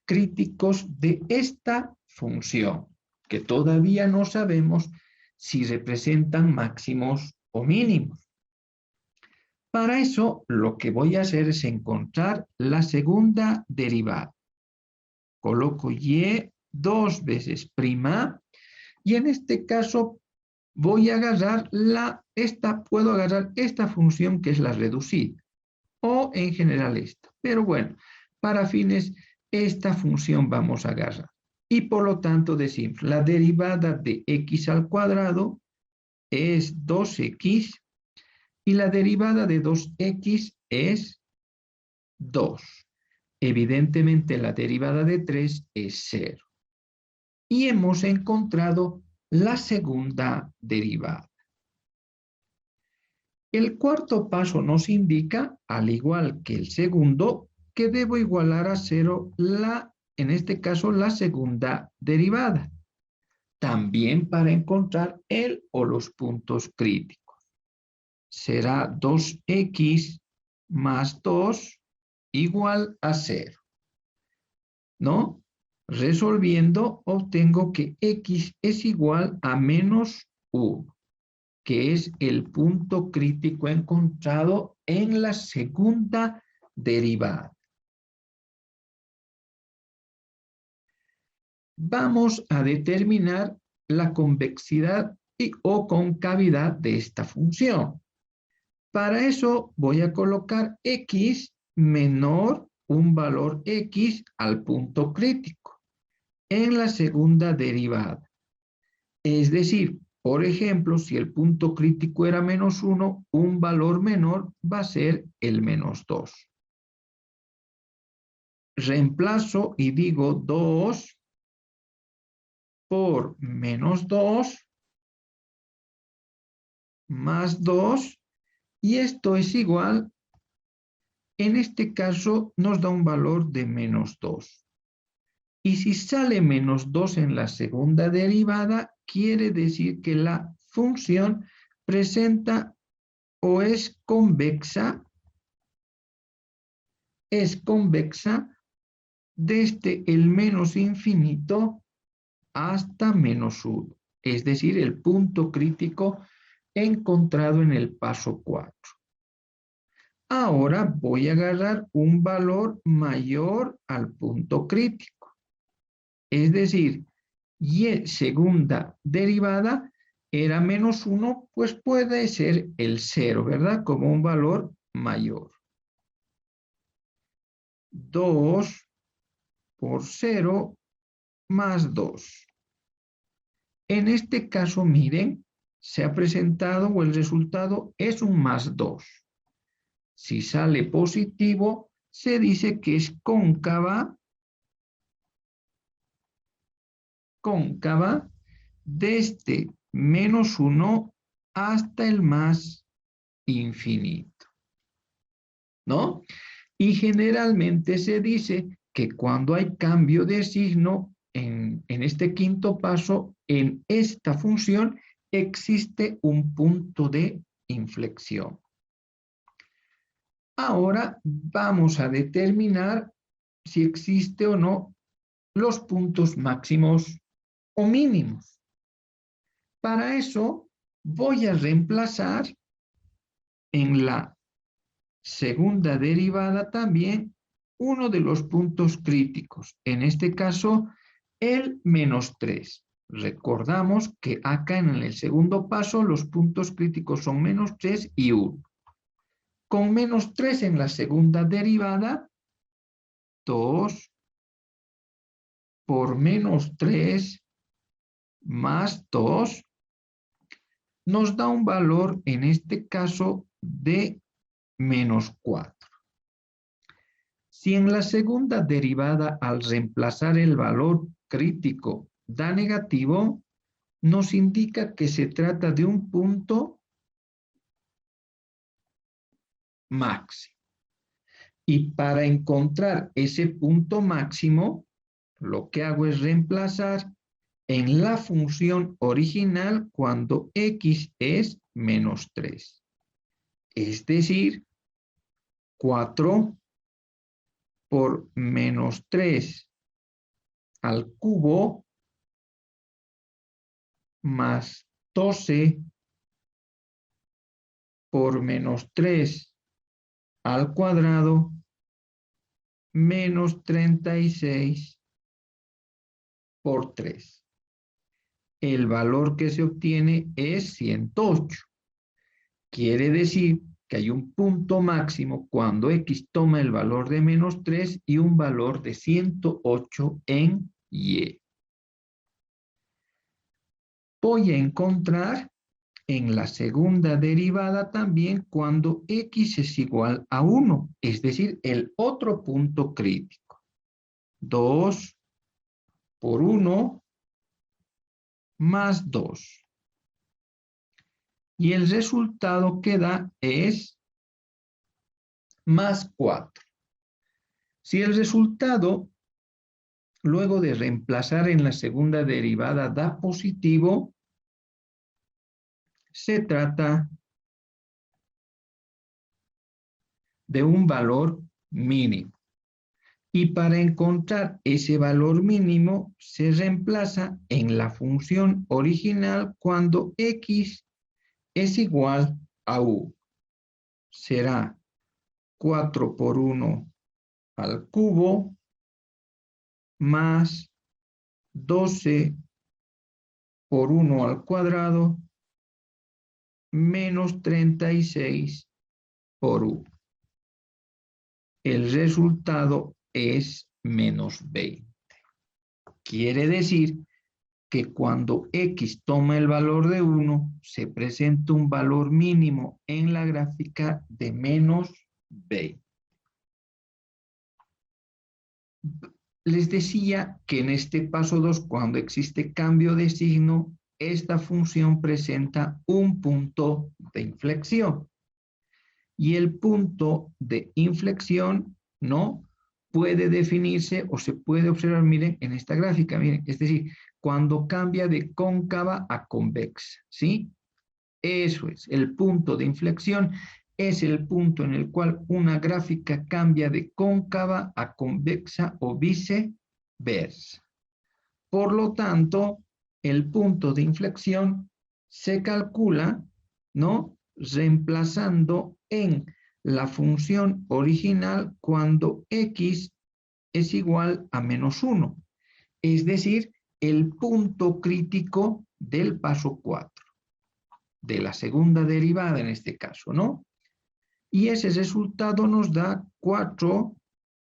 críticos de esta función, que todavía no sabemos si representan máximos o mínimos. Para eso, lo que voy a hacer es encontrar la segunda derivada. Coloco y 2 veces prima, y en este caso voy a agarrar puedo agarrar esta función que es la reducida, o en general esta. Pero bueno, para fines, esta función vamos a agarrar. Y por lo tanto decimos, la derivada de x al cuadrado es 2x, y la derivada de 2x es 2. Evidentemente la derivada de 3 es 0. Y hemos encontrado la segunda derivada. El cuarto paso nos indica, al igual que el segundo, que debo igualar a 0 en este caso, la segunda derivada. También para encontrar el o los puntos críticos. Será 2x más 2 igual a 0. ¿No? Resolviendo, obtengo que x es igual a menos 1. Que es el punto crítico encontrado en la segunda derivada. Vamos a determinar la convexidad o concavidad de esta función. Para eso voy a colocar x menor un valor x al punto crítico en la segunda derivada. Es decir, por ejemplo, si el punto crítico era menos 1, un valor menor va a ser el menos 2. Reemplazo y digo 2 por menos 2 más 2, y esto es igual, en este caso nos da un valor de menos 2. Y si sale menos 2 en la segunda derivada, quiere decir que la función presenta o es convexa desde el menos infinito hasta menos 1. Es decir, el punto crítico encontrado en el paso 4. Ahora voy a agarrar un valor mayor al punto crítico. Es decir, y segunda derivada era menos 1, pues puede ser el 0, ¿verdad? Como un valor mayor. 2 por 0 más 2. En este caso, miren, se ha presentado o el resultado es un más 2. Si sale positivo, se dice que es cóncava desde menos 1 hasta el más infinito, ¿no? Y generalmente se dice que cuando hay cambio de signo en este quinto paso, en esta función existe un punto de inflexión. Ahora vamos a determinar si existe o no los puntos máximos o mínimos. Para eso voy a reemplazar en la segunda derivada también uno de los puntos críticos, en este caso el menos 3. Recordamos que acá en el segundo paso los puntos críticos son menos 3 y 1. Con menos 3 en la segunda derivada 2 por menos 3 más 2 nos da un valor, en este caso, de menos 4. Si en la segunda derivada, al reemplazar el valor crítico, da negativo, nos indica que se trata de un punto máximo. Y para encontrar ese punto máximo, lo que hago es reemplazar en la función original cuando x es menos 3. Es decir, 4 por menos 3 al cubo más 12 por menos 3 al cuadrado menos 36 por 3. El valor que se obtiene es 108. Quiere decir que hay un punto máximo cuando x toma el valor de menos 3 y un valor de 108 en y. Voy a encontrar en la segunda derivada también cuando x es igual a 1, es decir, el otro punto crítico. 2 por 1 más 2. Y el resultado que da es más 4. Si el resultado, luego de reemplazar en la segunda derivada, da positivo, se trata de un valor mínimo. Y para encontrar ese valor mínimo, se reemplaza en la función original cuando x es igual a 1. Será 4 por 1 al cubo más 12 por 1 al cuadrado menos 36 por 1. El resultado es menos 20. Quiere decir que cuando x toma el valor de 1, se presenta un valor mínimo en la gráfica de menos 20. Les decía que en este paso 2, cuando existe cambio de signo, esta función presenta un punto de inflexión. Y el punto de inflexión, ¿no?, puede definirse o se puede observar, miren, en esta gráfica, miren, es decir, cuando cambia de cóncava a convexa, ¿sí? Eso es, el punto de inflexión es el punto en el cual una gráfica cambia de cóncava a convexa o viceversa. Por lo tanto, el punto de inflexión se calcula, ¿no?, reemplazando en la función original cuando x es igual a menos 1, es decir, el punto crítico del paso 4, de la segunda derivada en este caso, ¿no? Y ese resultado nos da 4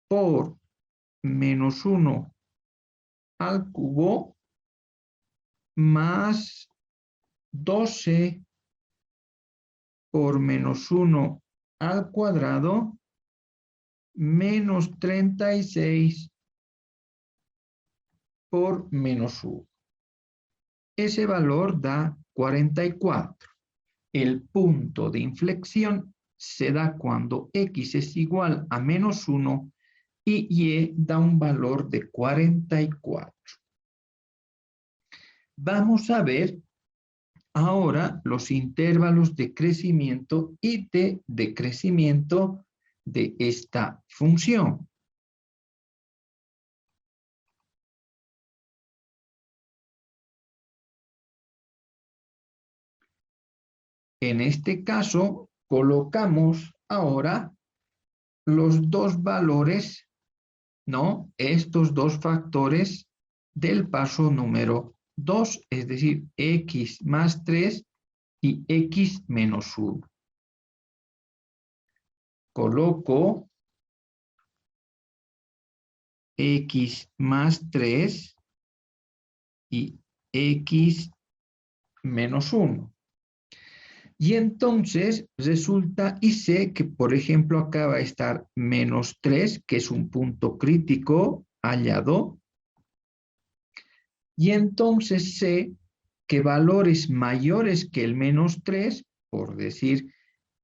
por menos 1 al cubo más 12 por menos 1 al cuadrado menos 36 por menos 1. Ese valor da 44. El punto de inflexión se da cuando x es igual a menos 1 y y da un valor de 44. Vamos a ver ahora los intervalos de crecimiento y de decrecimiento de esta función. En este caso, colocamos ahora los dos valores, ¿no?, estos dos factores del paso número 2, es decir, x más 3 y x menos 1. Coloco x más 3 y x menos 1. Y entonces resulta y sé que, por ejemplo, acá va a estar menos 3, que es un punto crítico hallado. Y entonces sé que valores mayores que el menos 3, por decir,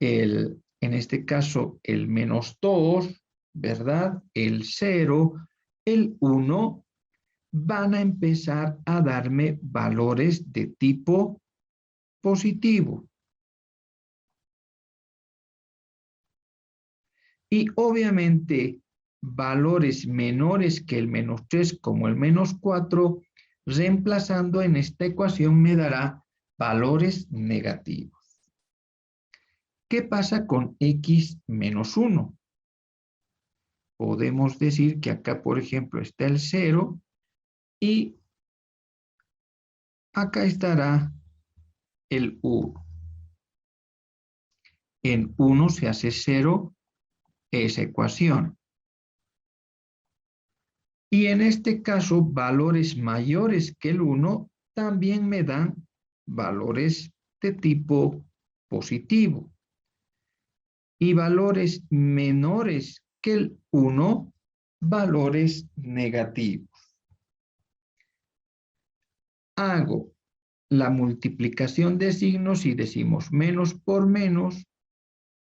en este caso, el menos 2, ¿verdad? El 0, el 1, van a empezar a darme valores de tipo positivo. Y obviamente valores menores que el menos 3 como el menos 4, reemplazando en esta ecuación me dará valores negativos. ¿Qué pasa con x menos 1? Podemos decir que acá, por ejemplo, está el 0 y acá estará el 1. En 1 se hace 0 esa ecuación. Y en este caso, valores mayores que el 1 también me dan valores de tipo positivo. Y valores menores que el 1, valores negativos. Hago la multiplicación de signos y decimos menos por menos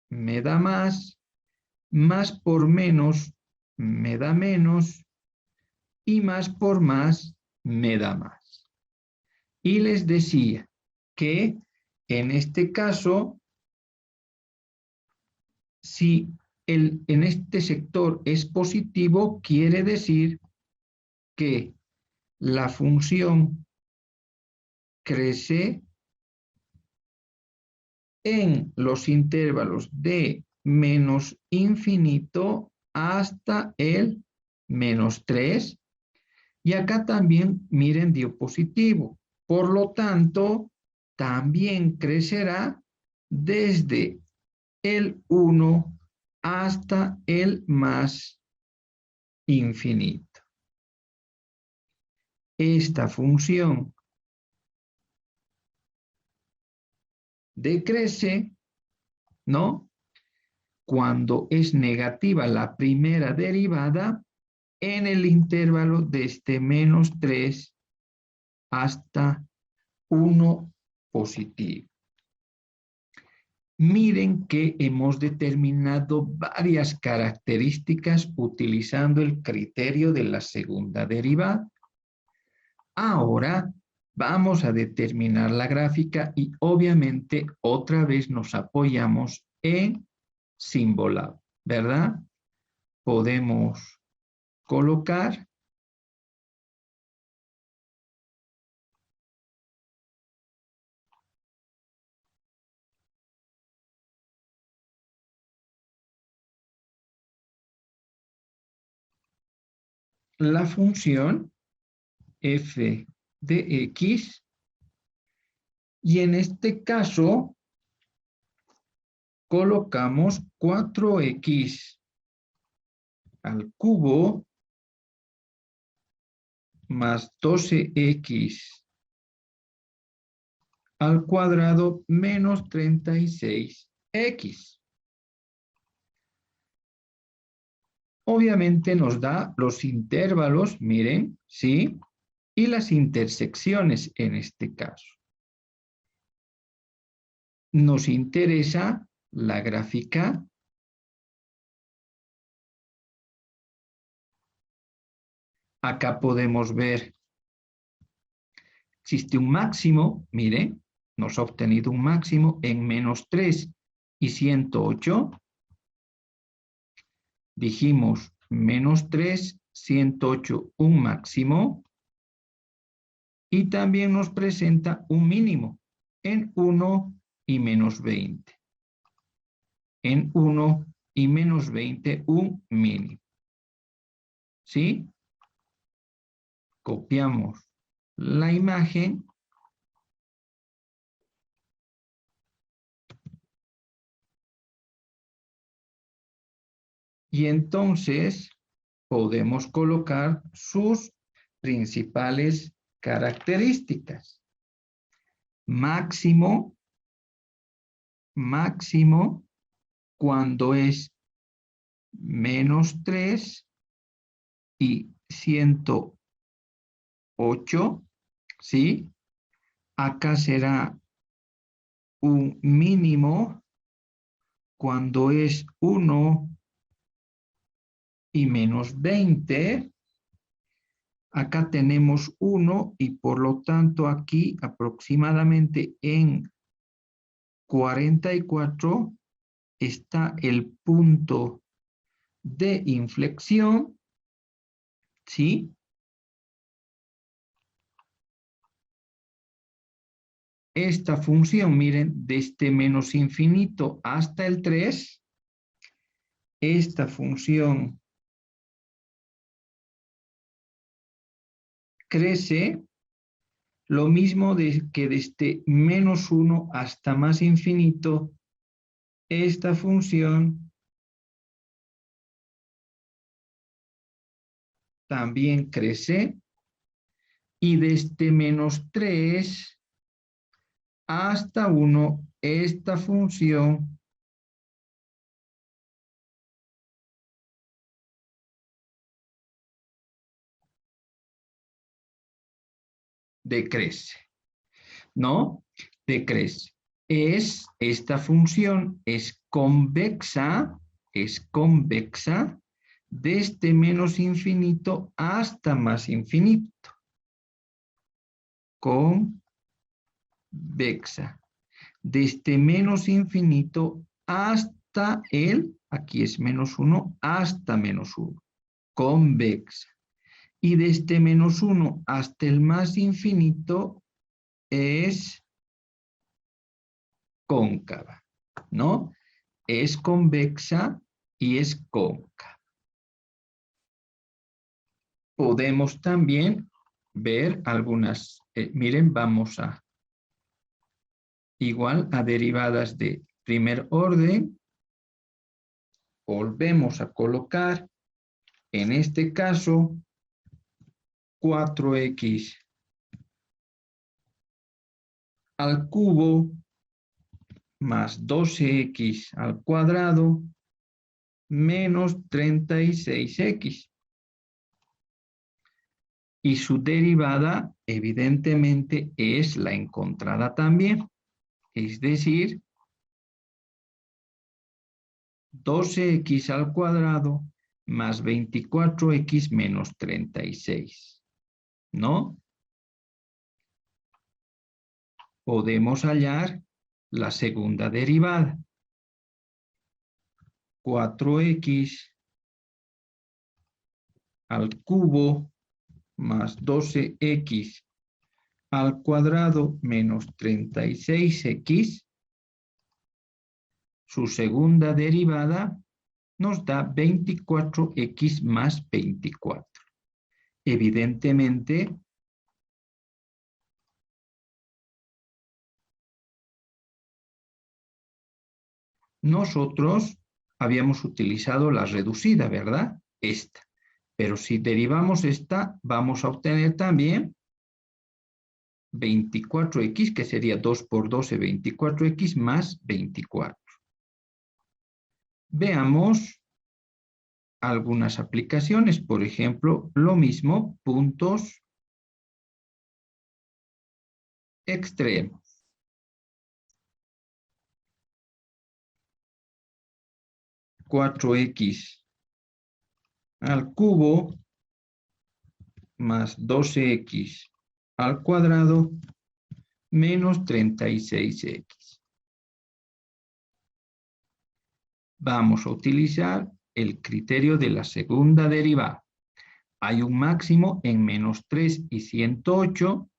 me da más por menos me da menos y más por más me da más. Y les decía que en este caso, si en este sector es positivo, quiere decir que la función crece en los intervalos de menos infinito hasta el menos 3. Y acá también, miren, dio positivo. Por lo tanto, también crecerá desde el 1 hasta el más infinito. Esta función decrece, ¿no? Cuando es negativa la primera derivada en el intervalo desde menos 3 hasta 1 positivo. Miren que hemos determinado varias características utilizando el criterio de la segunda derivada. Ahora vamos a determinar la gráfica y obviamente otra vez nos apoyamos en simbolado, ¿verdad? Podemos colocar la función f de x y en este caso colocamos 4x al cubo más 12x al cuadrado menos 36x. Obviamente nos da los intervalos, miren, ¿sí? Y las intersecciones en este caso. Nos interesa la gráfica. Acá podemos ver, existe un máximo, miren, nos ha obtenido un máximo en menos 3 y 108. Dijimos menos 3, 108, un máximo. Y también nos presenta un mínimo en 1 y menos 20. En 1 y menos 20, un mínimo. ¿Sí? Copiamos la imagen. Y entonces podemos colocar sus principales características. Máximo cuando es -3 y 108, ¿sí? Acá será un mínimo cuando es 1 y -20. Acá tenemos 1 y por lo tanto aquí aproximadamente en 44 está el punto de inflexión, ¿sí? Esta función, miren, desde menos infinito hasta el 3, esta función crece lo mismo que desde -1 hasta más infinito, esta función también crece, y desde -3 hasta 1, esta función decrece, ¿no? Decrece. Esta función es convexa desde menos infinito hasta más infinito. Convexa. Desde menos infinito hasta aquí es -1, hasta -1. Convexa. Y desde -1 hasta el más infinito es cóncava, ¿no? Es convexa y es cóncava. Podemos también ver algunas, miren, vamos a igual a derivadas de primer orden. Volvemos a colocar, en este caso, 4x al cubo más 12x al cuadrado menos 36x. Y su derivada, evidentemente, es la encontrada también. Es decir, 12x al cuadrado más 24x menos 36. ¿No? Podemos hallar la segunda derivada. 4x al cubo más 12x al cuadrado menos 36x. Su segunda derivada nos da 24x más 24. Evidentemente, nosotros habíamos utilizado la reducida, ¿verdad? Esta. Pero si derivamos esta, vamos a obtener también 24x, que sería 2 por 12, 24x más 24. Veamos algunas aplicaciones. Por ejemplo, lo mismo, puntos extremos. 4x al cubo más 12x al cuadrado menos 36x. Vamos a utilizar el criterio de la segunda derivada. Hay un máximo en -3 y 108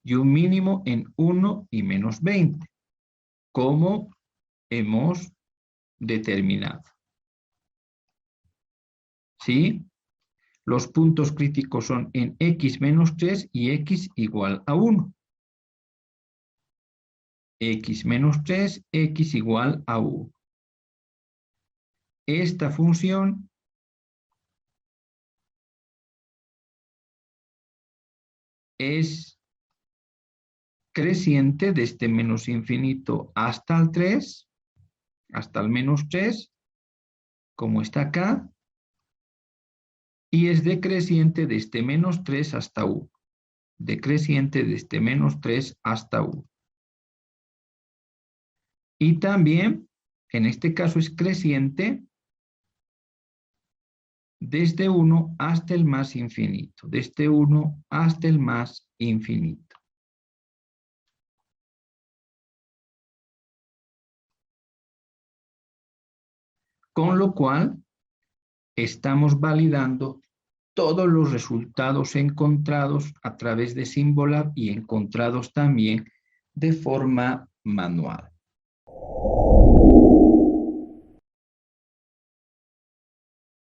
y un mínimo en 1 y -20, como hemos determinado. ¿Sí? Los puntos críticos son en x menos 3 y x igual a 1. X menos 3, x igual a 1. Esta función es creciente desde menos infinito hasta el 3, hasta el menos 3, como está acá, y es decreciente desde menos 3 hasta 1. Decreciente desde menos 3 hasta 1. Y también, en este caso es creciente desde 1 hasta el más infinito. Desde 1 hasta el más infinito. Con lo cual, estamos validando todos los resultados encontrados a través de Symbolab y encontrados también de forma manual.